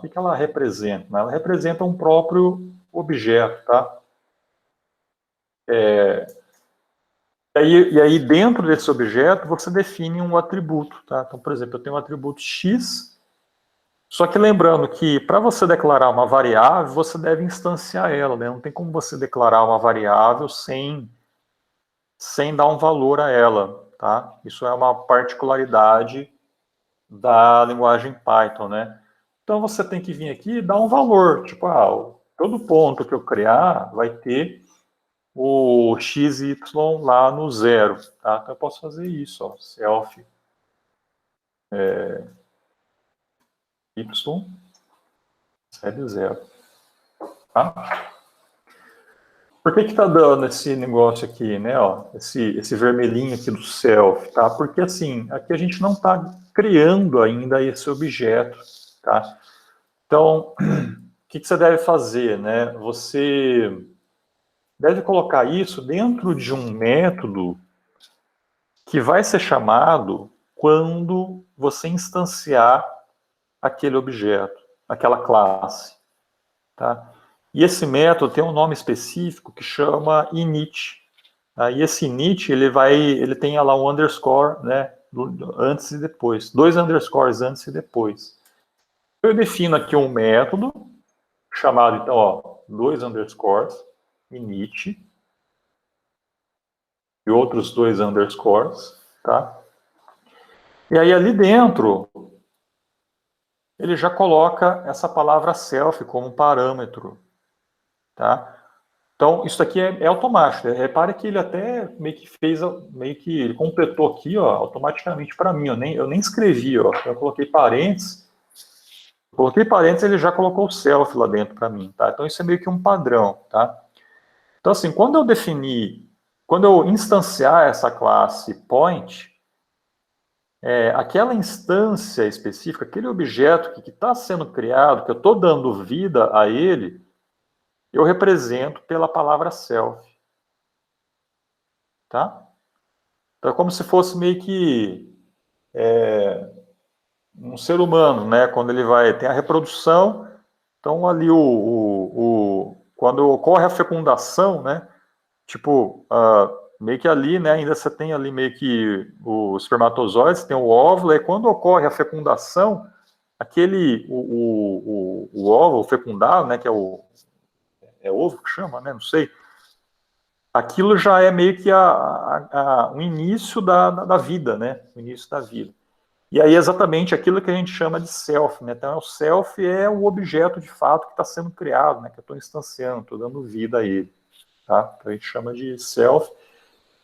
que ela representa? Ela representa um próprio objeto, tá? E aí, dentro desse objeto, você define um atributo, tá? Então, por exemplo, eu tenho um atributo x, só que lembrando que para você declarar uma variável, você deve instanciar ela, né? Não tem como você declarar uma variável sem dar um valor a ela, tá? Isso é uma particularidade da linguagem Python, né? Então, você tem que vir aqui e dar um valor, tipo, todo ponto que eu criar vai ter o x e y lá no zero, tá? Então, eu posso fazer isso, ó, self y recebe zero, tá? Por que está dando esse negócio aqui, né? Ó, esse vermelhinho aqui do self, tá? Porque assim, aqui a gente não está criando ainda esse objeto, tá? Então, o que você deve fazer, né? Você deve colocar isso dentro de um método que vai ser chamado quando você instanciar aquele objeto, aquela classe, tá? E esse método tem um nome específico que chama init. Tá? E esse init, ele tem lá um underscore, né, antes e depois, 2 underscores antes e depois. Eu defino aqui um método chamado, então, ó, 2 underscores, init, e outros 2 underscores, tá? E aí ali dentro, ele já coloca essa palavra self como parâmetro, tá? Então, isso aqui é automático. Repare que ele até meio que ele completou aqui, ó, automaticamente para mim. Eu nem escrevi, ó. Eu coloquei parênteses. Ele já colocou o self lá dentro para mim, tá? Então, isso é meio que um padrão, tá? Então, assim, quando eu instanciar essa classe point, aquela instância específica, aquele objeto que está sendo criado, que eu estou dando vida a ele, eu represento pela palavra self. Tá? Então é como se fosse meio que um ser humano, né? Quando ele tem a reprodução, então ali quando ocorre a fecundação, né? Tipo, meio que ali, né? Ainda você tem ali meio que o espermatozoide, você tem o óvulo, e quando ocorre a fecundação, o óvulo fecundado, né? Que é ovo que chama, né? Não sei. Aquilo já é meio que o início da vida, né? O início da vida. E aí é exatamente aquilo que a gente chama de self, né? Então o self é o objeto de fato que está sendo criado, né? Que eu estou instanciando, estou dando vida a ele, tá? Então a gente chama de self.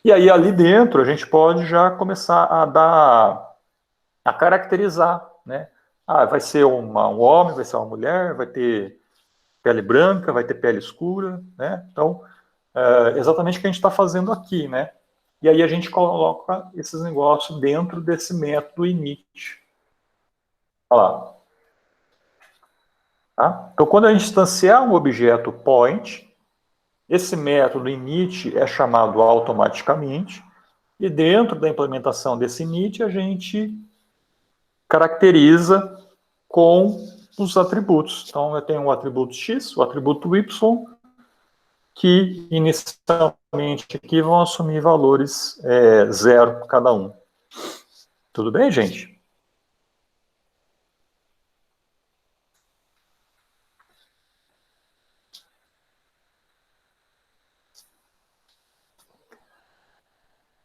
E aí ali dentro a gente pode já começar a caracterizar, né? Vai ser um homem, vai ser uma mulher, vai ter pele branca, vai ter pele escura, né? Então exatamente o que a gente está fazendo aqui, né? E aí a gente coloca esses negócios dentro desse método init. Olha lá. Tá? Então, quando a gente instanciar um objeto point, esse método init é chamado automaticamente, e dentro da implementação desse init, a gente caracteriza com os atributos. Então, eu tenho o atributo x, o atributo y, que inicialmente aqui vão assumir valores 0 cada um. Tudo bem, gente?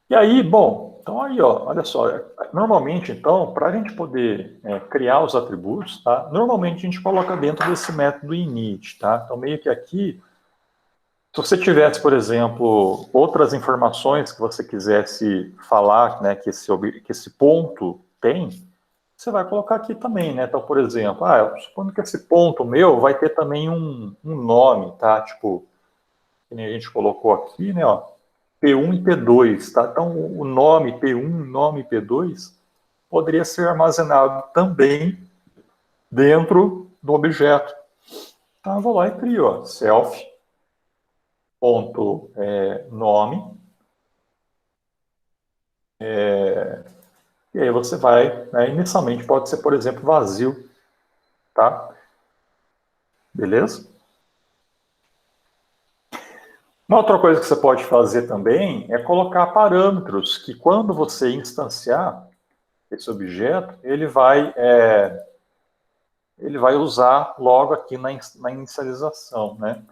E aí, bom, então aí, ó, olha só, normalmente, então, para a gente poder criar os atributos, tá? Normalmente a gente coloca dentro desse método init, tá? Então, meio que aqui, se você tivesse, por exemplo, outras informações que você quisesse falar, né, que esse ponto tem, você vai colocar aqui também, né? Então, por exemplo, supondo que esse ponto meu vai ter também um nome, tá? Tipo, que nem a gente colocou aqui, né, ó, P1 e P2, tá? Então, o nome P1 e nome P2 poderia ser armazenado também dentro do objeto. Então, eu vou lá e crio, ó, self.nome, e aí você vai, né, inicialmente pode ser, por exemplo, vazio, tá? Beleza? Uma outra coisa que você pode fazer também é colocar parâmetros que quando você instanciar esse objeto, ele vai usar logo aqui na inicialização, né?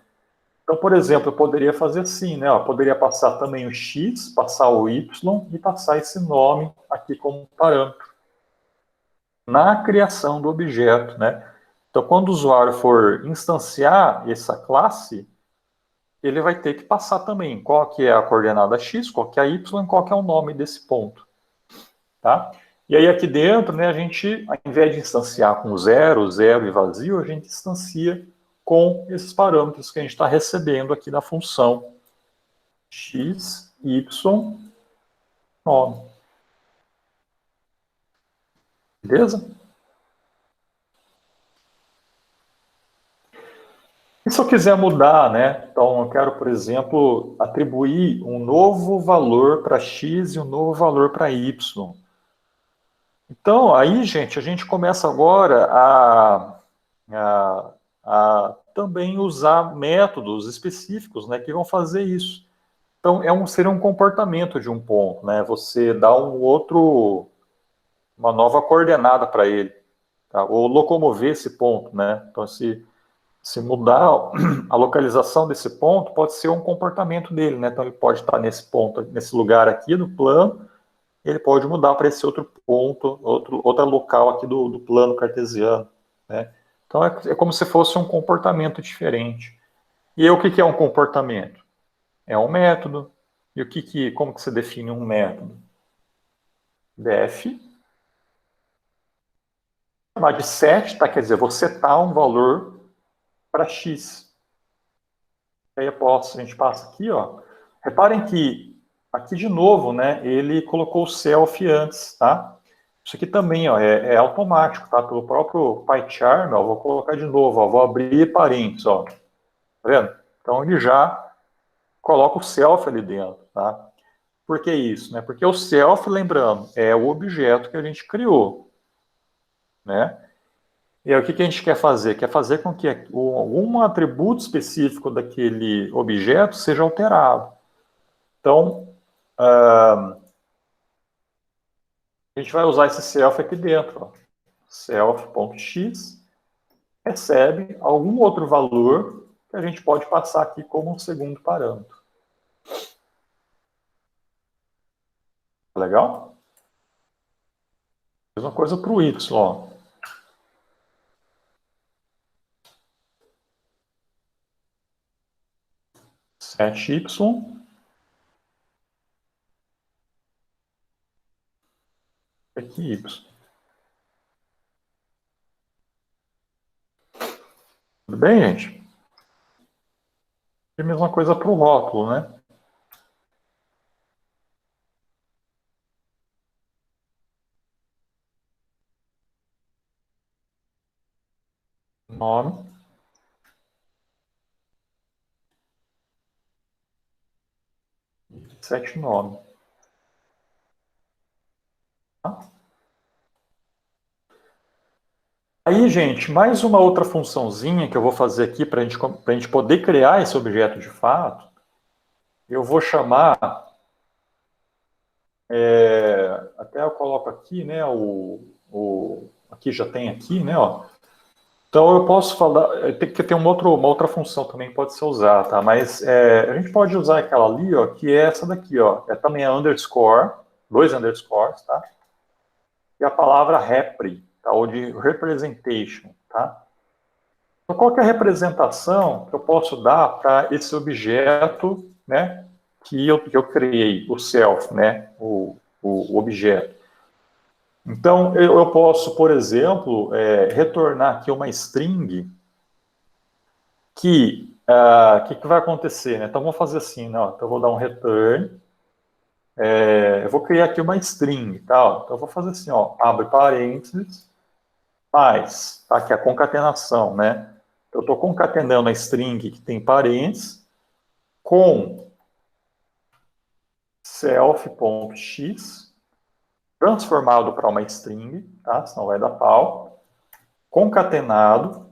Então, por exemplo, eu poderia fazer assim, né? Eu poderia passar também o x, passar o y e passar esse nome aqui como parâmetro na criação do objeto, né? Então, quando o usuário for instanciar essa classe, ele vai ter que passar também qual que é a coordenada x, qual que é a y, qual que é o nome desse ponto, tá? E aí aqui dentro, né, a gente, ao invés de instanciar com zero, zero e vazio, a gente instancia com esses parâmetros que a gente está recebendo aqui da função x, y, nome. Beleza? E se eu quiser mudar, né? Então, eu quero, por exemplo, atribuir um novo valor para x e um novo valor para y. Então, aí, gente, a gente começa agora a também usar métodos específicos, né, que vão fazer isso. Então, seria um comportamento de um ponto, né? Você dá uma nova coordenada para ele, tá? Ou locomover esse ponto, né? Então, se mudar a localização desse ponto, pode ser um comportamento dele, né? Então, ele pode estar nesse ponto, nesse lugar aqui no plano, ele pode mudar para esse outro ponto, outro local aqui do plano cartesiano, né? Então, é como se fosse um comportamento diferente. E aí, o que é um comportamento? É um método. E como que você define um método? def, chamar de set, tá? Quer dizer, vou setar um valor para x. Aí a gente passa aqui, ó. Reparem que aqui de novo, né, ele colocou o self antes, tá? Isso aqui também, ó, é automático, tá? Pelo próprio PyCharm, ó, vou colocar de novo, ó, vou abrir parênteses, ó. Tá vendo? Então ele já coloca o self ali dentro, tá? Por que isso, né? Porque o self, lembrando, é o objeto que a gente criou, né? E aí, o que a gente quer fazer? Quer fazer com que algum atributo específico daquele objeto seja alterado. Então, a gente vai usar esse self aqui dentro. Self.x recebe algum outro valor que a gente pode passar aqui como um segundo parâmetro. Legal? Mesma coisa para o y. Ó. Set y. Aqui y. Tudo bem, gente? E a mesma coisa para o rótulo, né? Nome. Set nome. Tá? Aí, gente, mais uma outra funçãozinha que eu vou fazer aqui para a gente poder criar esse objeto de fato. Eu vou chamar, até eu coloco aqui, né, aqui já tem aqui, né, ó. Então eu posso falar, tem que ter uma outra função também que pode ser usada, tá? Mas a gente pode usar aquela ali, ó, que é essa daqui, ó. É também a underscore, 2 underscores, tá? E a palavra repre, tá? Ou de representation, tá? Então, qual que é a representação que eu posso dar para esse objeto, né, que eu criei, o self, né, o objeto? Então, eu posso, por exemplo, retornar aqui uma string que vai acontecer, né? Então, vamos fazer assim, né? Então, eu vou dar um return, eu vou criar aqui uma string, tá? Então, eu vou fazer assim, ó, abre parênteses, mais, tá? Que é a concatenação, né? Eu estou concatenando a string que tem parênteses com self.x, transformado para uma string, tá? Senão vai dar pau, concatenado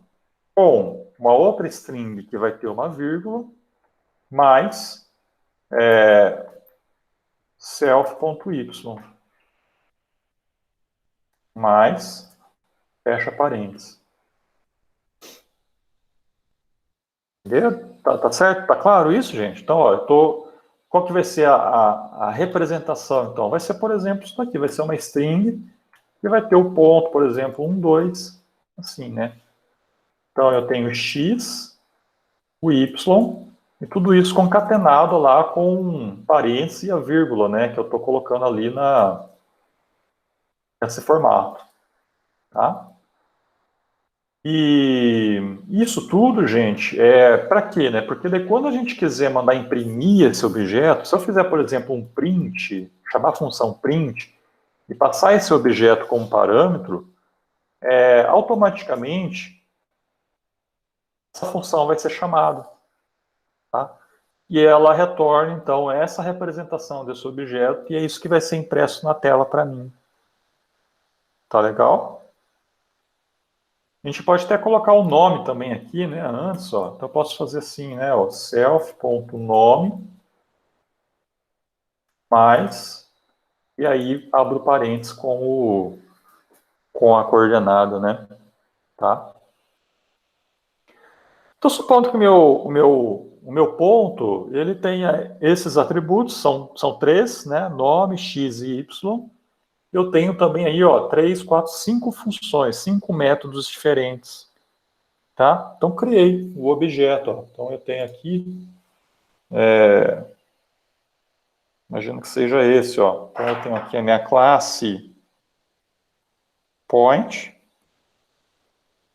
com uma outra string que vai ter uma vírgula, mais self.y, mais, fecha parênteses. Entendeu? Tá certo? Tá claro isso, gente? Então, ó, qual que vai ser a representação, então? Vai ser, por exemplo, isso daqui, vai ser uma string que vai ter o ponto, por exemplo, 1, 2, assim, né? Então, eu tenho x, o y, e tudo isso concatenado lá com parênteses e a vírgula, né? Que eu estou colocando ali nesse formato, tá? E isso tudo, gente, é para quê, né? Porque daí quando a gente quiser mandar imprimir esse objeto, se eu fizer, por exemplo, um print, chamar a função print, e passar esse objeto como parâmetro, automaticamente essa função vai ser chamada, tá? E ela retorna, então, essa representação desse objeto, e é isso que vai ser impresso na tela para mim. Tá legal? A gente pode até colocar o nome também aqui, né, antes, ó. Então eu posso fazer assim, né, ó, self.nome mais, e aí abro parênteses com a coordenada, né, tá? Então, supondo que o meu ponto, ele tenha esses atributos, são três, né, nome, x e y. Eu tenho também aí, ó, 3, 4, 5 funções, 5 métodos diferentes, tá? Então, criei o objeto, ó. Então, eu tenho aqui, imagino que seja esse, ó. Então, eu tenho aqui a minha classe point,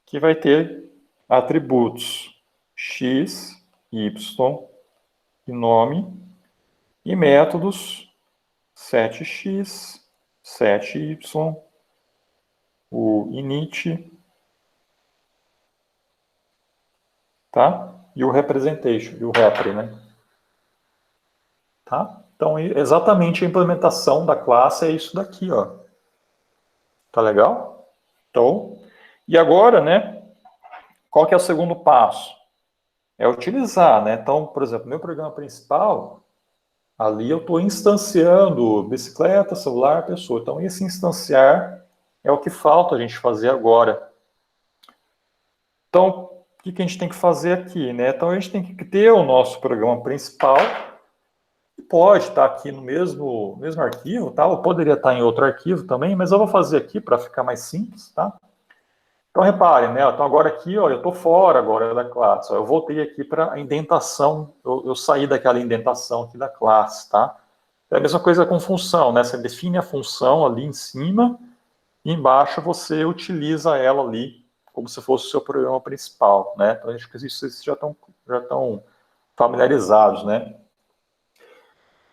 que vai ter atributos x, y e nome, e métodos 7x, 7y, o init, tá? E o representation, e o repre, né? Tá? Então, exatamente a implementação da classe é isso daqui, ó. Tá legal? Então, e agora, né? Qual que é o segundo passo? É utilizar, né? Então, por exemplo, meu programa principal, ali eu estou instanciando bicicleta, celular, pessoa. Então, esse instanciar é o que falta a gente fazer agora. Então, o que a gente tem que fazer aqui, né? Então, a gente tem que ter o nosso programa principal, que pode estar aqui no mesmo arquivo, tá? Ou poderia estar em outro arquivo também, mas eu vou fazer aqui para ficar mais simples, tá? Então, reparem, né? Então, agora aqui, ó, eu estou fora agora da classe. Ó, eu voltei aqui para a indentação, eu saí daquela indentação aqui da classe, tá? É a mesma coisa com função, né? Você define a função ali em cima e embaixo você utiliza ela ali como se fosse o seu programa principal, né? Então, acho que isso vocês já estão familiarizados, né?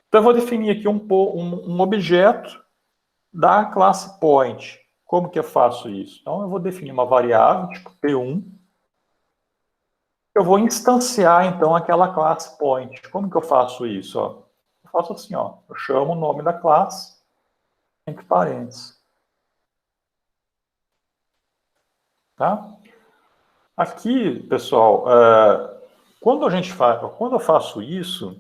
Então, eu vou definir aqui um objeto da classe point. Como que eu faço isso? Então, eu vou definir uma variável, tipo P1. Eu vou instanciar, então, aquela classe point. Como que eu faço isso? Ó? Eu faço assim, ó. Eu chamo o nome da classe, entre parênteses. Tá? Aqui, pessoal, quando eu faço isso,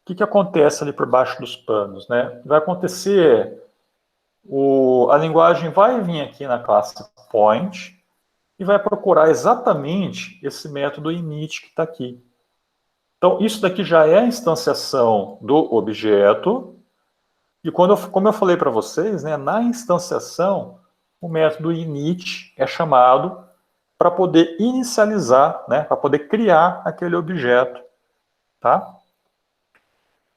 o que acontece ali por baixo dos panos, né? Vai acontecer, a linguagem vai vir aqui na classe point e vai procurar exatamente esse método init que está aqui. Então, isso daqui já é a instanciação do objeto, e como eu falei para vocês, né, na instanciação, o método init é chamado para poder inicializar, né, para poder criar aquele objeto, tá?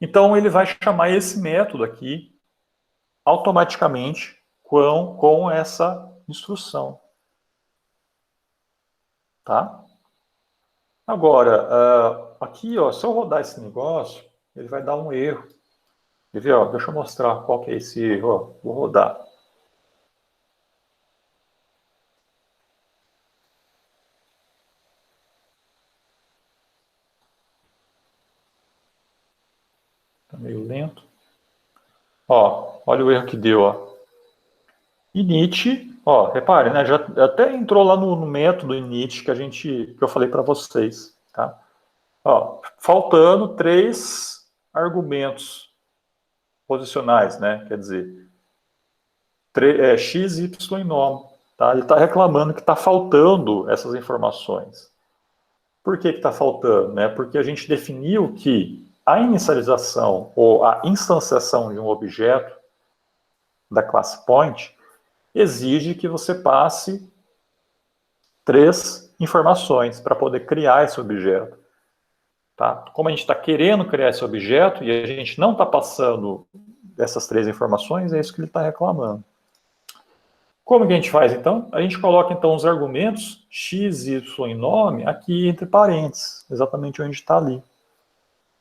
Então, ele vai chamar esse método aqui automaticamente com essa instrução, tá? Agora, aqui, ó, se eu rodar esse negócio, ele vai dar um erro. Quer ver, ó, deixa eu mostrar qual que é esse erro, ó. Vou rodar. Tá meio lento. Ó, olha o erro que deu, ó. Init, ó, repare, né? Já até entrou lá no método init que eu falei para vocês, tá? Ó, faltando 3 argumentos posicionais, né? Quer dizer, x, y e nome, tá? Ele está reclamando que está faltando essas informações. Por que está faltando? Né? Porque a gente definiu que a inicialização ou a instanciação de um objeto da classe point exige que você passe 3 informações para poder criar esse objeto. Tá? Como a gente está querendo criar esse objeto e a gente não está passando essas 3 informações, é isso que ele está reclamando. Como que a gente faz, então? A gente coloca, então, os argumentos x, y e nome aqui entre parênteses, exatamente onde está ali.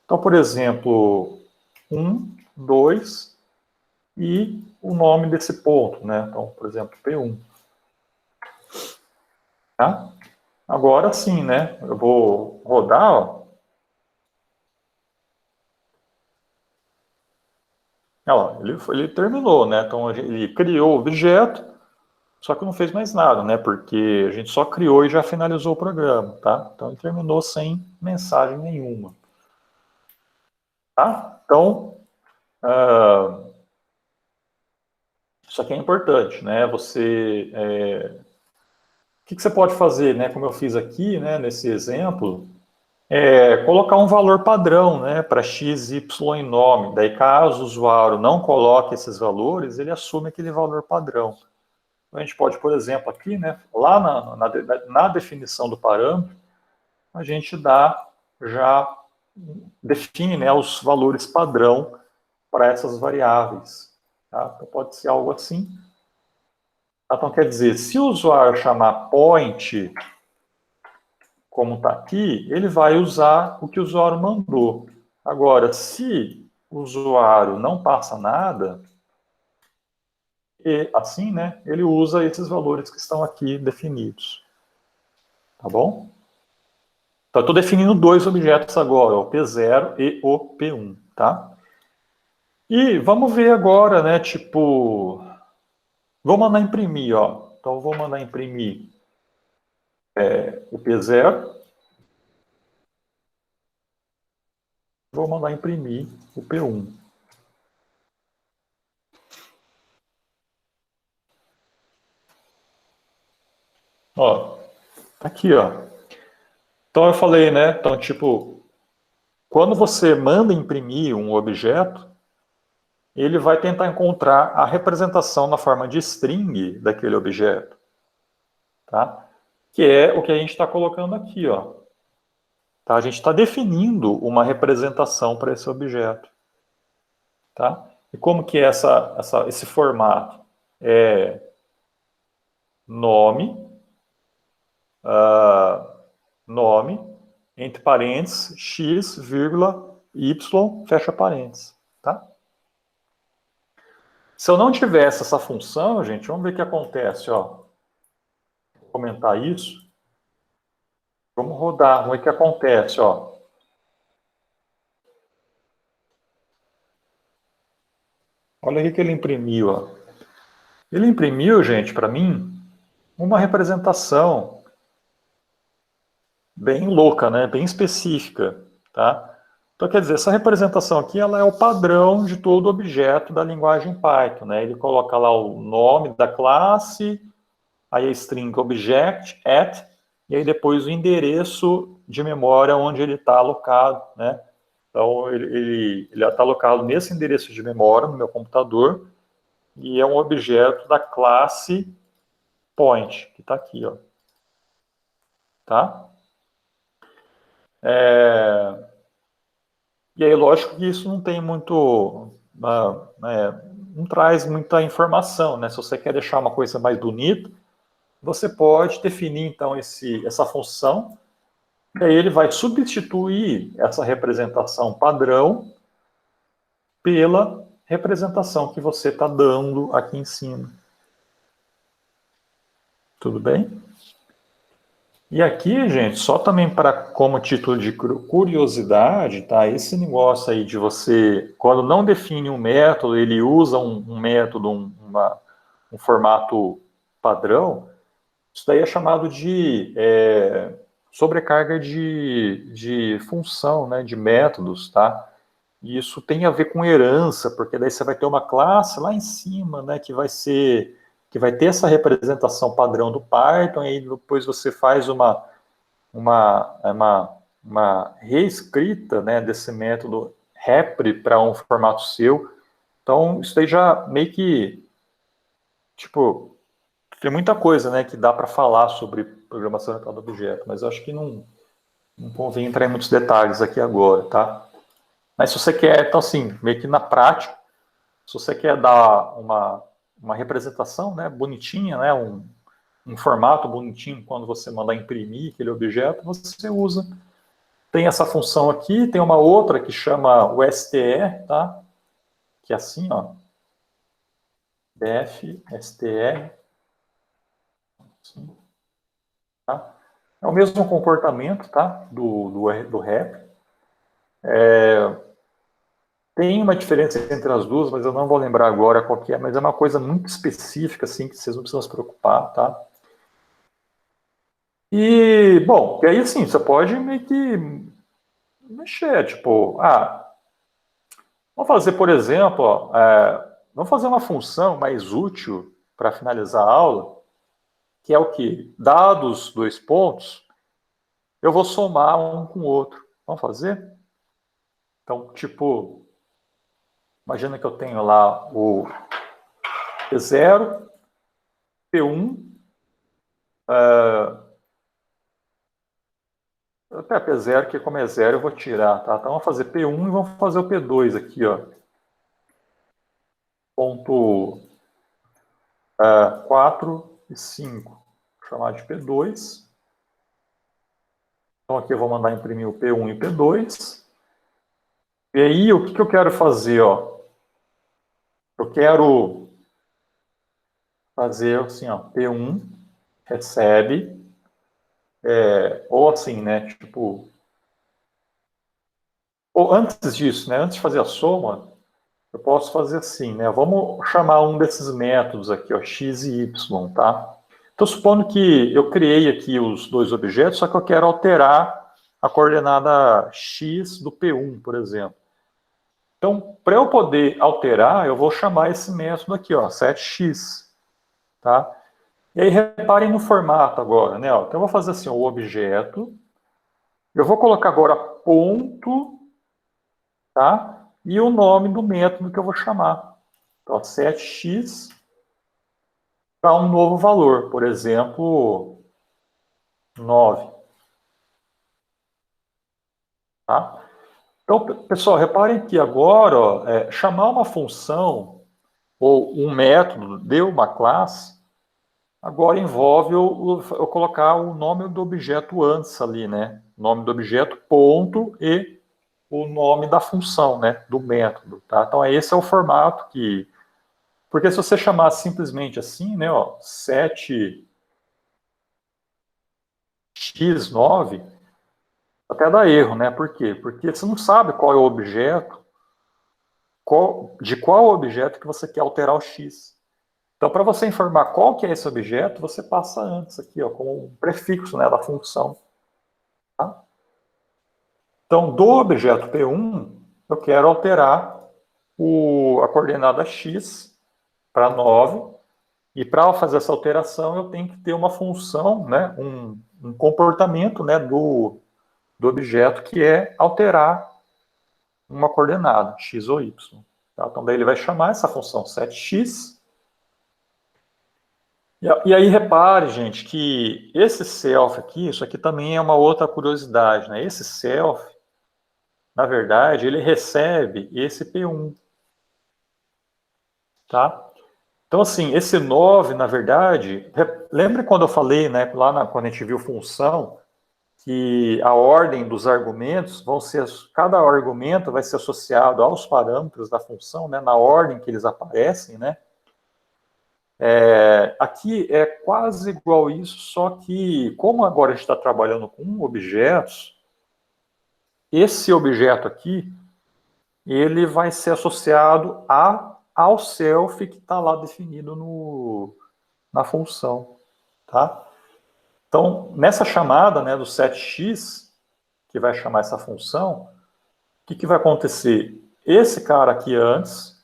Então, por exemplo, 1, 2 e o nome desse ponto, né? Então, por exemplo, P1. Tá? Agora sim, né? Eu vou rodar, ó. Olha lá, ele terminou, né? Então, ele criou o objeto, só que não fez mais nada, né? Porque a gente só criou e já finalizou o programa, tá? Então, ele terminou sem mensagem nenhuma. Tá? Então, isso aqui é importante, né? O que você pode fazer, né? Como eu fiz aqui, né? Nesse exemplo, colocar um valor padrão, né? Para x, y e nome. Daí, caso o usuário não coloque esses valores, ele assume aquele valor padrão. Então, a gente pode, por exemplo, aqui, né? Lá na definição do parâmetro, a gente já define, né? Os valores padrão para essas variáveis. Tá? Então, pode ser algo assim. Então, quer dizer, se o usuário chamar point, como está aqui, ele vai usar o que o usuário mandou. Agora, se o usuário não passa nada, e assim, né, ele usa esses valores que estão aqui definidos. Tá bom? Então, eu estou definindo dois objetos agora, o P0 e o P1, tá? E vamos ver agora, né, tipo... Vou mandar imprimir, ó. Então, eu vou mandar imprimir o P0. Vou mandar imprimir o P1. Ó, tá aqui, ó. Então, eu falei, né? Então, tipo, quando você manda imprimir um objeto, ele vai tentar encontrar a representação na forma de string daquele objeto, tá? Que é o que a gente está colocando aqui, ó. Tá? A gente está definindo uma representação para esse objeto, tá? E como que é esse formato? É nome, nome, entre parênteses, x, vírgula, y, fecha parênteses, tá? Se eu não tivesse essa função, gente, vamos ver o que acontece, ó. Vou comentar isso. Vamos rodar, vamos ver o que acontece, ó. Olha o que ele imprimiu, ó. Ele imprimiu, gente, para mim, uma representação bem louca, né? Bem específica, tá? Então, quer dizer, essa representação aqui, ela é o padrão de todo objeto da linguagem Python, né? Ele coloca lá o nome da classe, aí a string object, at, e aí depois o endereço de memória onde ele está alocado, né? Então, ele está alocado nesse endereço de memória no meu computador e é um objeto da classe point, que está aqui, ó. Tá? E aí, lógico que isso não tem muito... não traz muita informação, né? Se você quer deixar uma coisa mais bonita, você pode definir, então, essa função, e aí ele vai substituir essa representação padrão pela representação que você está dando aqui em cima. Tudo bem? E aqui, gente, só também para como título de curiosidade, tá? Esse negócio aí de você, quando não define um método, ele usa um método, um formato padrão, isso daí é chamado de sobrecarga de função, né? De métodos, tá? E isso tem a ver com herança, porque daí você vai ter uma classe lá em cima, né, que vai ter essa representação padrão do Python, e aí depois você faz uma reescrita, né, desse método repr para um formato seu. Então, isso daí já meio que, tipo, tem muita coisa, né, que dá para falar sobre programação orientada a objeto, mas eu acho que não convém entrar em muitos detalhes aqui agora, tá? Mas se você quer, então assim, meio que na prática, se você quer dar uma representação, né, bonitinha, né, um formato bonitinho quando você mandar imprimir aquele objeto, você usa. Tem essa função aqui, tem uma outra que chama o STR, tá? Que é assim, ó. def str, assim, tá? É o mesmo comportamento, tá? Do rep. Tem uma diferença entre as duas, mas eu não vou lembrar agora qual que é, mas é uma coisa muito específica, assim, que vocês não precisam se preocupar, tá? E, bom, e aí, assim, você pode meio que mexer, tipo, vamos fazer, por exemplo, ó, vamos fazer uma função mais útil para finalizar a aula, que é o que? Dados dois pontos, eu vou somar um com o outro. Vamos fazer? Então, tipo, imagina que eu tenho lá o P0, P1, até P0, que como é zero eu vou tirar, tá? Então vamos fazer P1 e vamos fazer o P2 aqui, ó. Ponto 4 e 5. Vou chamar de P2. Então aqui eu vou mandar imprimir o P1 e o P2. E aí, o que eu quero fazer, ó? Eu quero fazer assim, ó, P1 recebe, ou assim, né, tipo, ou antes disso, né, antes de fazer a soma, eu posso fazer assim, né, vamos chamar um desses métodos aqui, ó, x e y, tá? Então, supondo que eu criei aqui os dois objetos, só que eu quero alterar a coordenada x do P1, por exemplo. Então, para eu poder alterar, eu vou chamar esse método aqui, ó, setx, tá? E aí reparem no formato agora, né? Ó. Então eu vou fazer assim, ó, o objeto, eu vou colocar agora ponto, tá? E o nome do método que eu vou chamar. Então, setx para um novo valor, por exemplo, 9, tá? Então, pessoal, reparem que agora, ó, chamar uma função ou um método de uma classe, agora envolve eu colocar o nome do objeto antes ali, né? Nome do objeto, ponto, e o nome da função, né? Do método, tá? Então, esse é o formato que... Porque se você chamar simplesmente assim, né? Ó, 7x9, até dá erro, né? Por quê? Porque você não sabe qual é o objeto, de qual objeto que você quer alterar o x. Então, para você informar qual que é esse objeto, você passa antes aqui, ó, como um prefixo, né, da função. Tá? Então, do objeto P1, eu quero alterar a coordenada x para 9, e para fazer essa alteração eu tenho que ter uma função, né, um comportamento, né, do objeto que é alterar uma coordenada, x ou y. Tá? Então, daí ele vai chamar essa função setx. E aí repare, gente, que esse self aqui, isso aqui também é uma outra curiosidade, né? Esse self, na verdade, ele recebe esse P1, tá? Então, assim, esse 9, na verdade, lembra quando eu falei, né, quando a gente viu função, que a ordem dos argumentos vão ser, cada argumento vai ser associado aos parâmetros da função, né, na ordem que eles aparecem, né? Aqui é quase igual isso, só que como agora a gente está trabalhando com objetos, esse objeto aqui, ele vai ser associado ao self que está lá definido na função, tá? Então, nessa chamada, né, do setx, que vai chamar essa função, o que vai acontecer? Esse cara aqui antes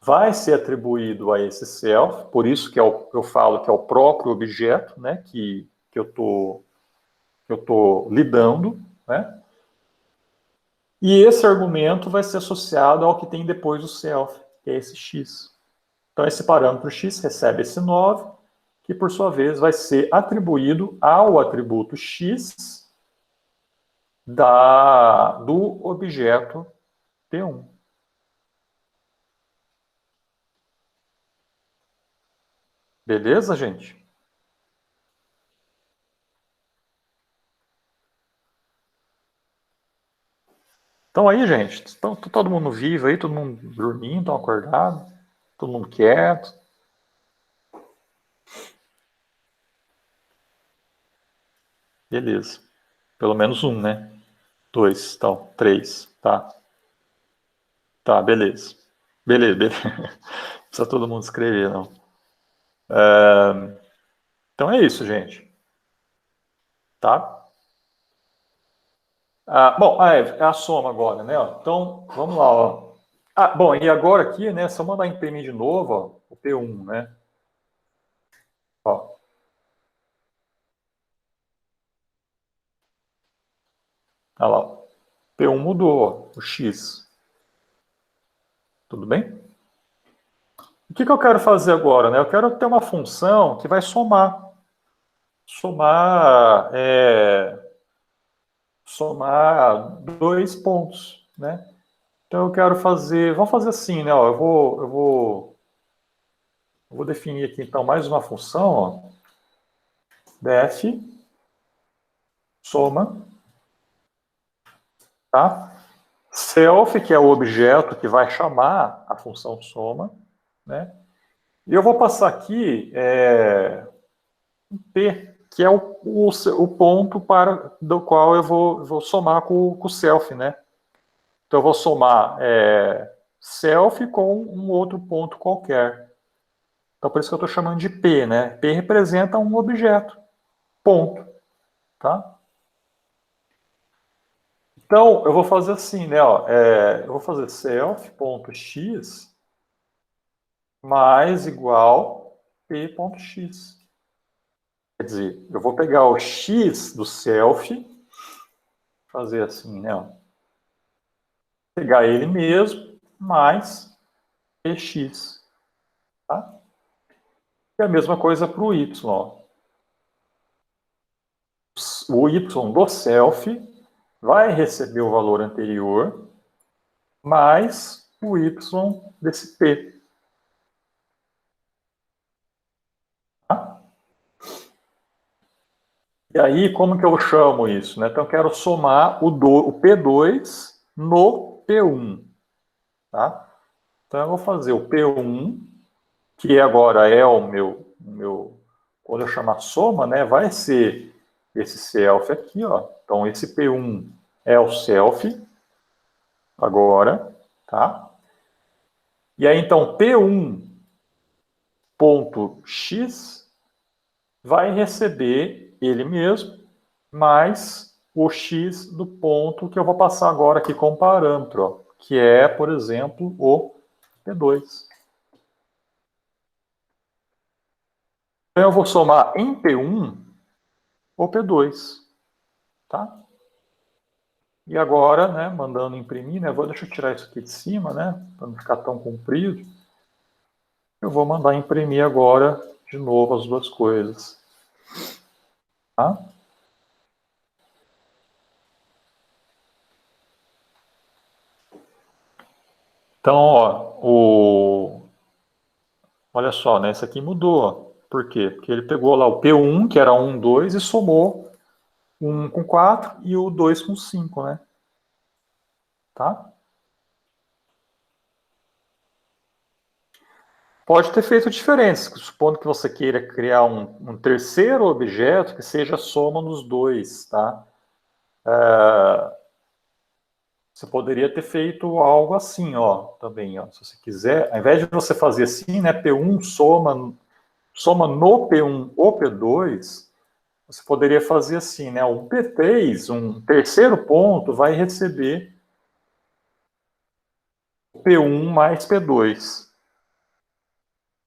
vai ser atribuído a esse self, por isso que eu falo que é o próprio objeto, né, que eu tô lidando, né? E esse argumento vai ser associado ao que tem depois do self, que é esse x. Então, esse parâmetro x recebe esse 9, que por sua vez vai ser atribuído ao atributo x do objeto P1. Beleza, gente? Então aí, gente, estão todo mundo vivo aí, todo mundo dormindo, estão acordado, todo mundo quieto. Beleza. Pelo menos um, né? Dois, então, três. Tá, tá, beleza. Beleza, beleza. Não precisa todo mundo escrever, não. Então é isso, gente. Tá? Bom, é a soma agora, né? Ó. Então, vamos lá, ó. Bom, e agora aqui, né? Só mandar imprimir de novo, ó, o P1, né? Ó, olha lá, ó. P1 mudou, ó, o X. Tudo bem? O que eu quero fazer agora, né? Eu quero ter uma função que vai somar. Somar, somar dois pontos, né? Então eu quero fazer, vamos fazer assim, né? Ó, eu vou definir aqui então mais uma função, ó, def soma, tá? Self, que é o objeto que vai chamar a função soma, né? E eu vou passar aqui um P, que é o ponto para do qual eu vou somar com o self, né? Então eu vou somar self com um outro ponto qualquer. Então por isso que eu estou chamando de P, né? P representa um objeto, ponto, tá? Então eu vou fazer assim, né? Ó, eu vou fazer self.x mais igual p.x. Quer dizer, eu vou pegar o x do self, fazer assim, né? Ó, pegar ele mesmo mais px, tá? E a mesma coisa para o y. Ó. O y do self vai receber o valor anterior mais o y desse p. Tá? E aí, como que eu chamo isso? Né? Então, eu quero somar o P2 no P1. Tá? Então, eu vou fazer o P1, que agora é o meu quando eu chamar soma, né, vai ser esse self aqui, ó. Então, esse P1 é o self, agora, tá? E aí, então, P1.x vai receber ele mesmo, mais o x do ponto que eu vou passar agora aqui como parâmetro, ó, que é, por exemplo, o P2. Então, eu vou somar em P1 o P2, tá? E agora, né, mandando imprimir, né, deixa eu tirar isso aqui de cima, né, para não ficar tão comprido. Eu vou mandar imprimir agora de novo as duas coisas. Tá? Então, ó, olha só, né, esse aqui mudou. Ó. Por quê? Porque ele pegou lá o P1, que era 1, 2, e somou o 1 com 4 e o 2 com 5, né? Tá? Pode ter feito diferença, supondo que você queira criar um terceiro objeto que seja a soma nos dois, tá? Você poderia ter feito algo assim, ó, também, ó, se você quiser, ao invés de você fazer assim, né, P1 soma no P1 o P2, você poderia fazer assim, né, o P3, um terceiro ponto, vai receber P1 mais P2,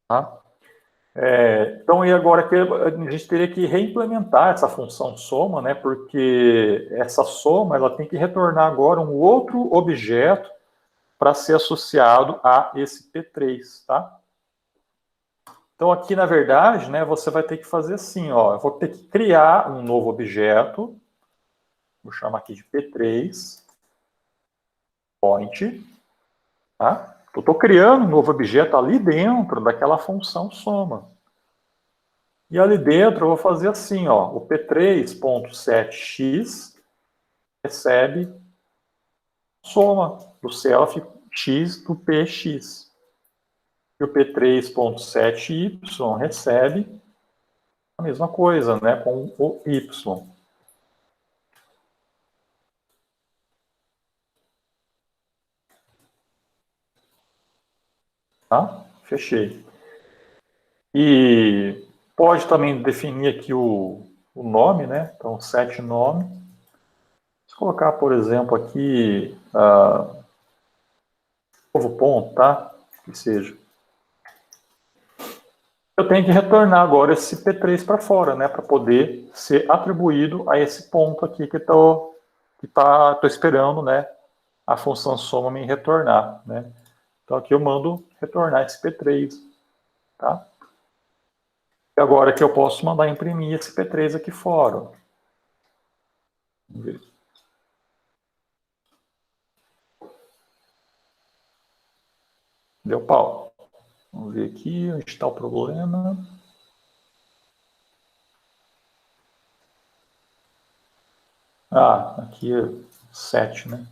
tá? Então, e agora que a gente teria que reimplementar essa função soma, né? Porque essa soma ela tem que retornar agora um outro objeto para ser associado a esse P3, tá? Então, aqui, na verdade, né, você vai ter que fazer assim, ó. Eu vou ter que criar um novo objeto, vou chamar aqui de P3, point, tá? Eu estou criando um novo objeto ali dentro daquela função soma. E ali dentro eu vou fazer assim, ó, o P3.7x recebe soma do self x do px. E o P3.7y recebe a mesma coisa, né, com o y. Tá? Fechei. E pode também definir aqui o nome, né? Então, set nome. Vou colocar, por exemplo, aqui novo ponto, tá? Que seja. Eu tenho que retornar agora esse P3 para fora, né? Para poder ser atribuído a esse ponto aqui que tô esperando, né? A função soma me retornar, né? Então aqui eu mando retornar esse P3, tá? E agora que eu posso mandar imprimir esse P3 aqui fora. Vamos ver. Deu pau. Vamos ver aqui onde está o problema. Ah, aqui é 7, né?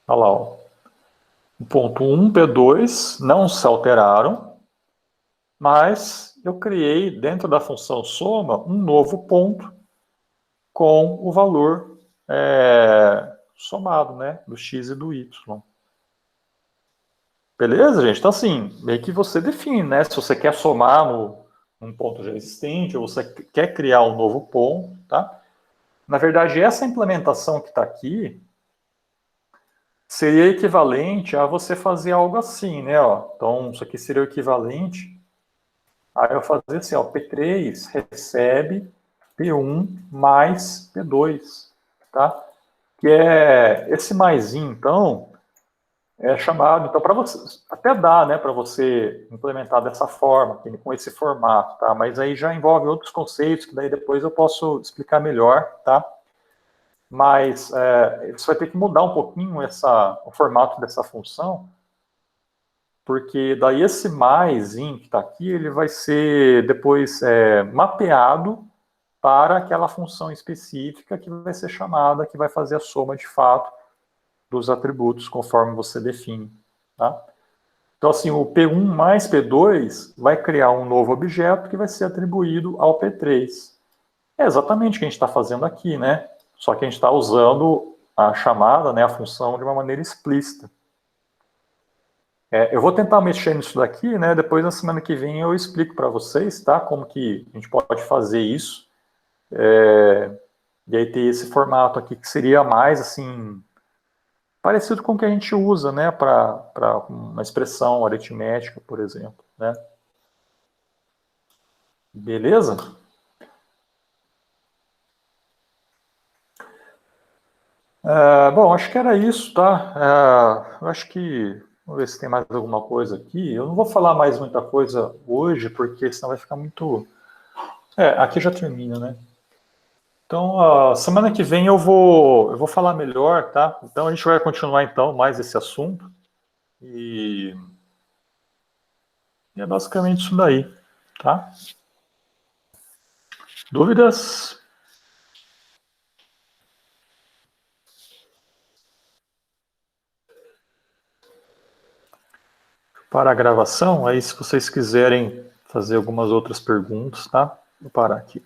Olha lá, ó. O ponto 1, P2 não se alteraram, mas eu criei dentro da função soma um novo ponto com o valor somado, né? Do x e do y. Beleza, gente? Então, assim, meio que você define, né? Se você quer somar num ponto já existente, ou você quer criar um novo ponto, tá? Na verdade, essa implementação que está aqui seria equivalente a você fazer algo assim, né? Ó. Então, isso aqui seria o equivalente a eu fazer assim, ó, P3 recebe P1 mais P2, tá? Que é esse maisinho, então, é chamado, então, para você, até dá, né, para você implementar dessa forma, com esse formato, tá? Mas aí já envolve outros conceitos que daí depois eu posso explicar melhor, tá? Mas você vai ter que mudar um pouquinho o formato dessa função, porque daí esse maisinho que está aqui, ele vai ser depois mapeado para aquela função específica que vai ser chamada, que vai fazer a soma de fato dos atributos conforme você define, tá? Então, assim, o P1 mais P2 vai criar um novo objeto que vai ser atribuído ao P3. É exatamente o que a gente está fazendo aqui, né? Só que a gente está usando a chamada, né, a função, de uma maneira explícita. Eu vou tentar mexer nisso daqui, né? Depois, na semana que vem, eu explico para vocês, tá? Como que a gente pode fazer isso. E aí ter esse formato aqui, que seria mais, assim, parecido com o que a gente usa, né? Para uma expressão aritmética, por exemplo, né? Beleza? Bom, acho que era isso, tá? Eu acho que... Vamos ver se tem mais alguma coisa aqui. Eu não vou falar mais muita coisa hoje, porque senão vai ficar muito... aqui já termina, né? Então, semana que vem eu vou falar melhor, tá? Então, a gente vai continuar, então, mais esse assunto. E é basicamente isso daí, tá? Dúvidas? Para a gravação, aí se vocês quiserem fazer algumas outras perguntas, tá? Vou parar aqui.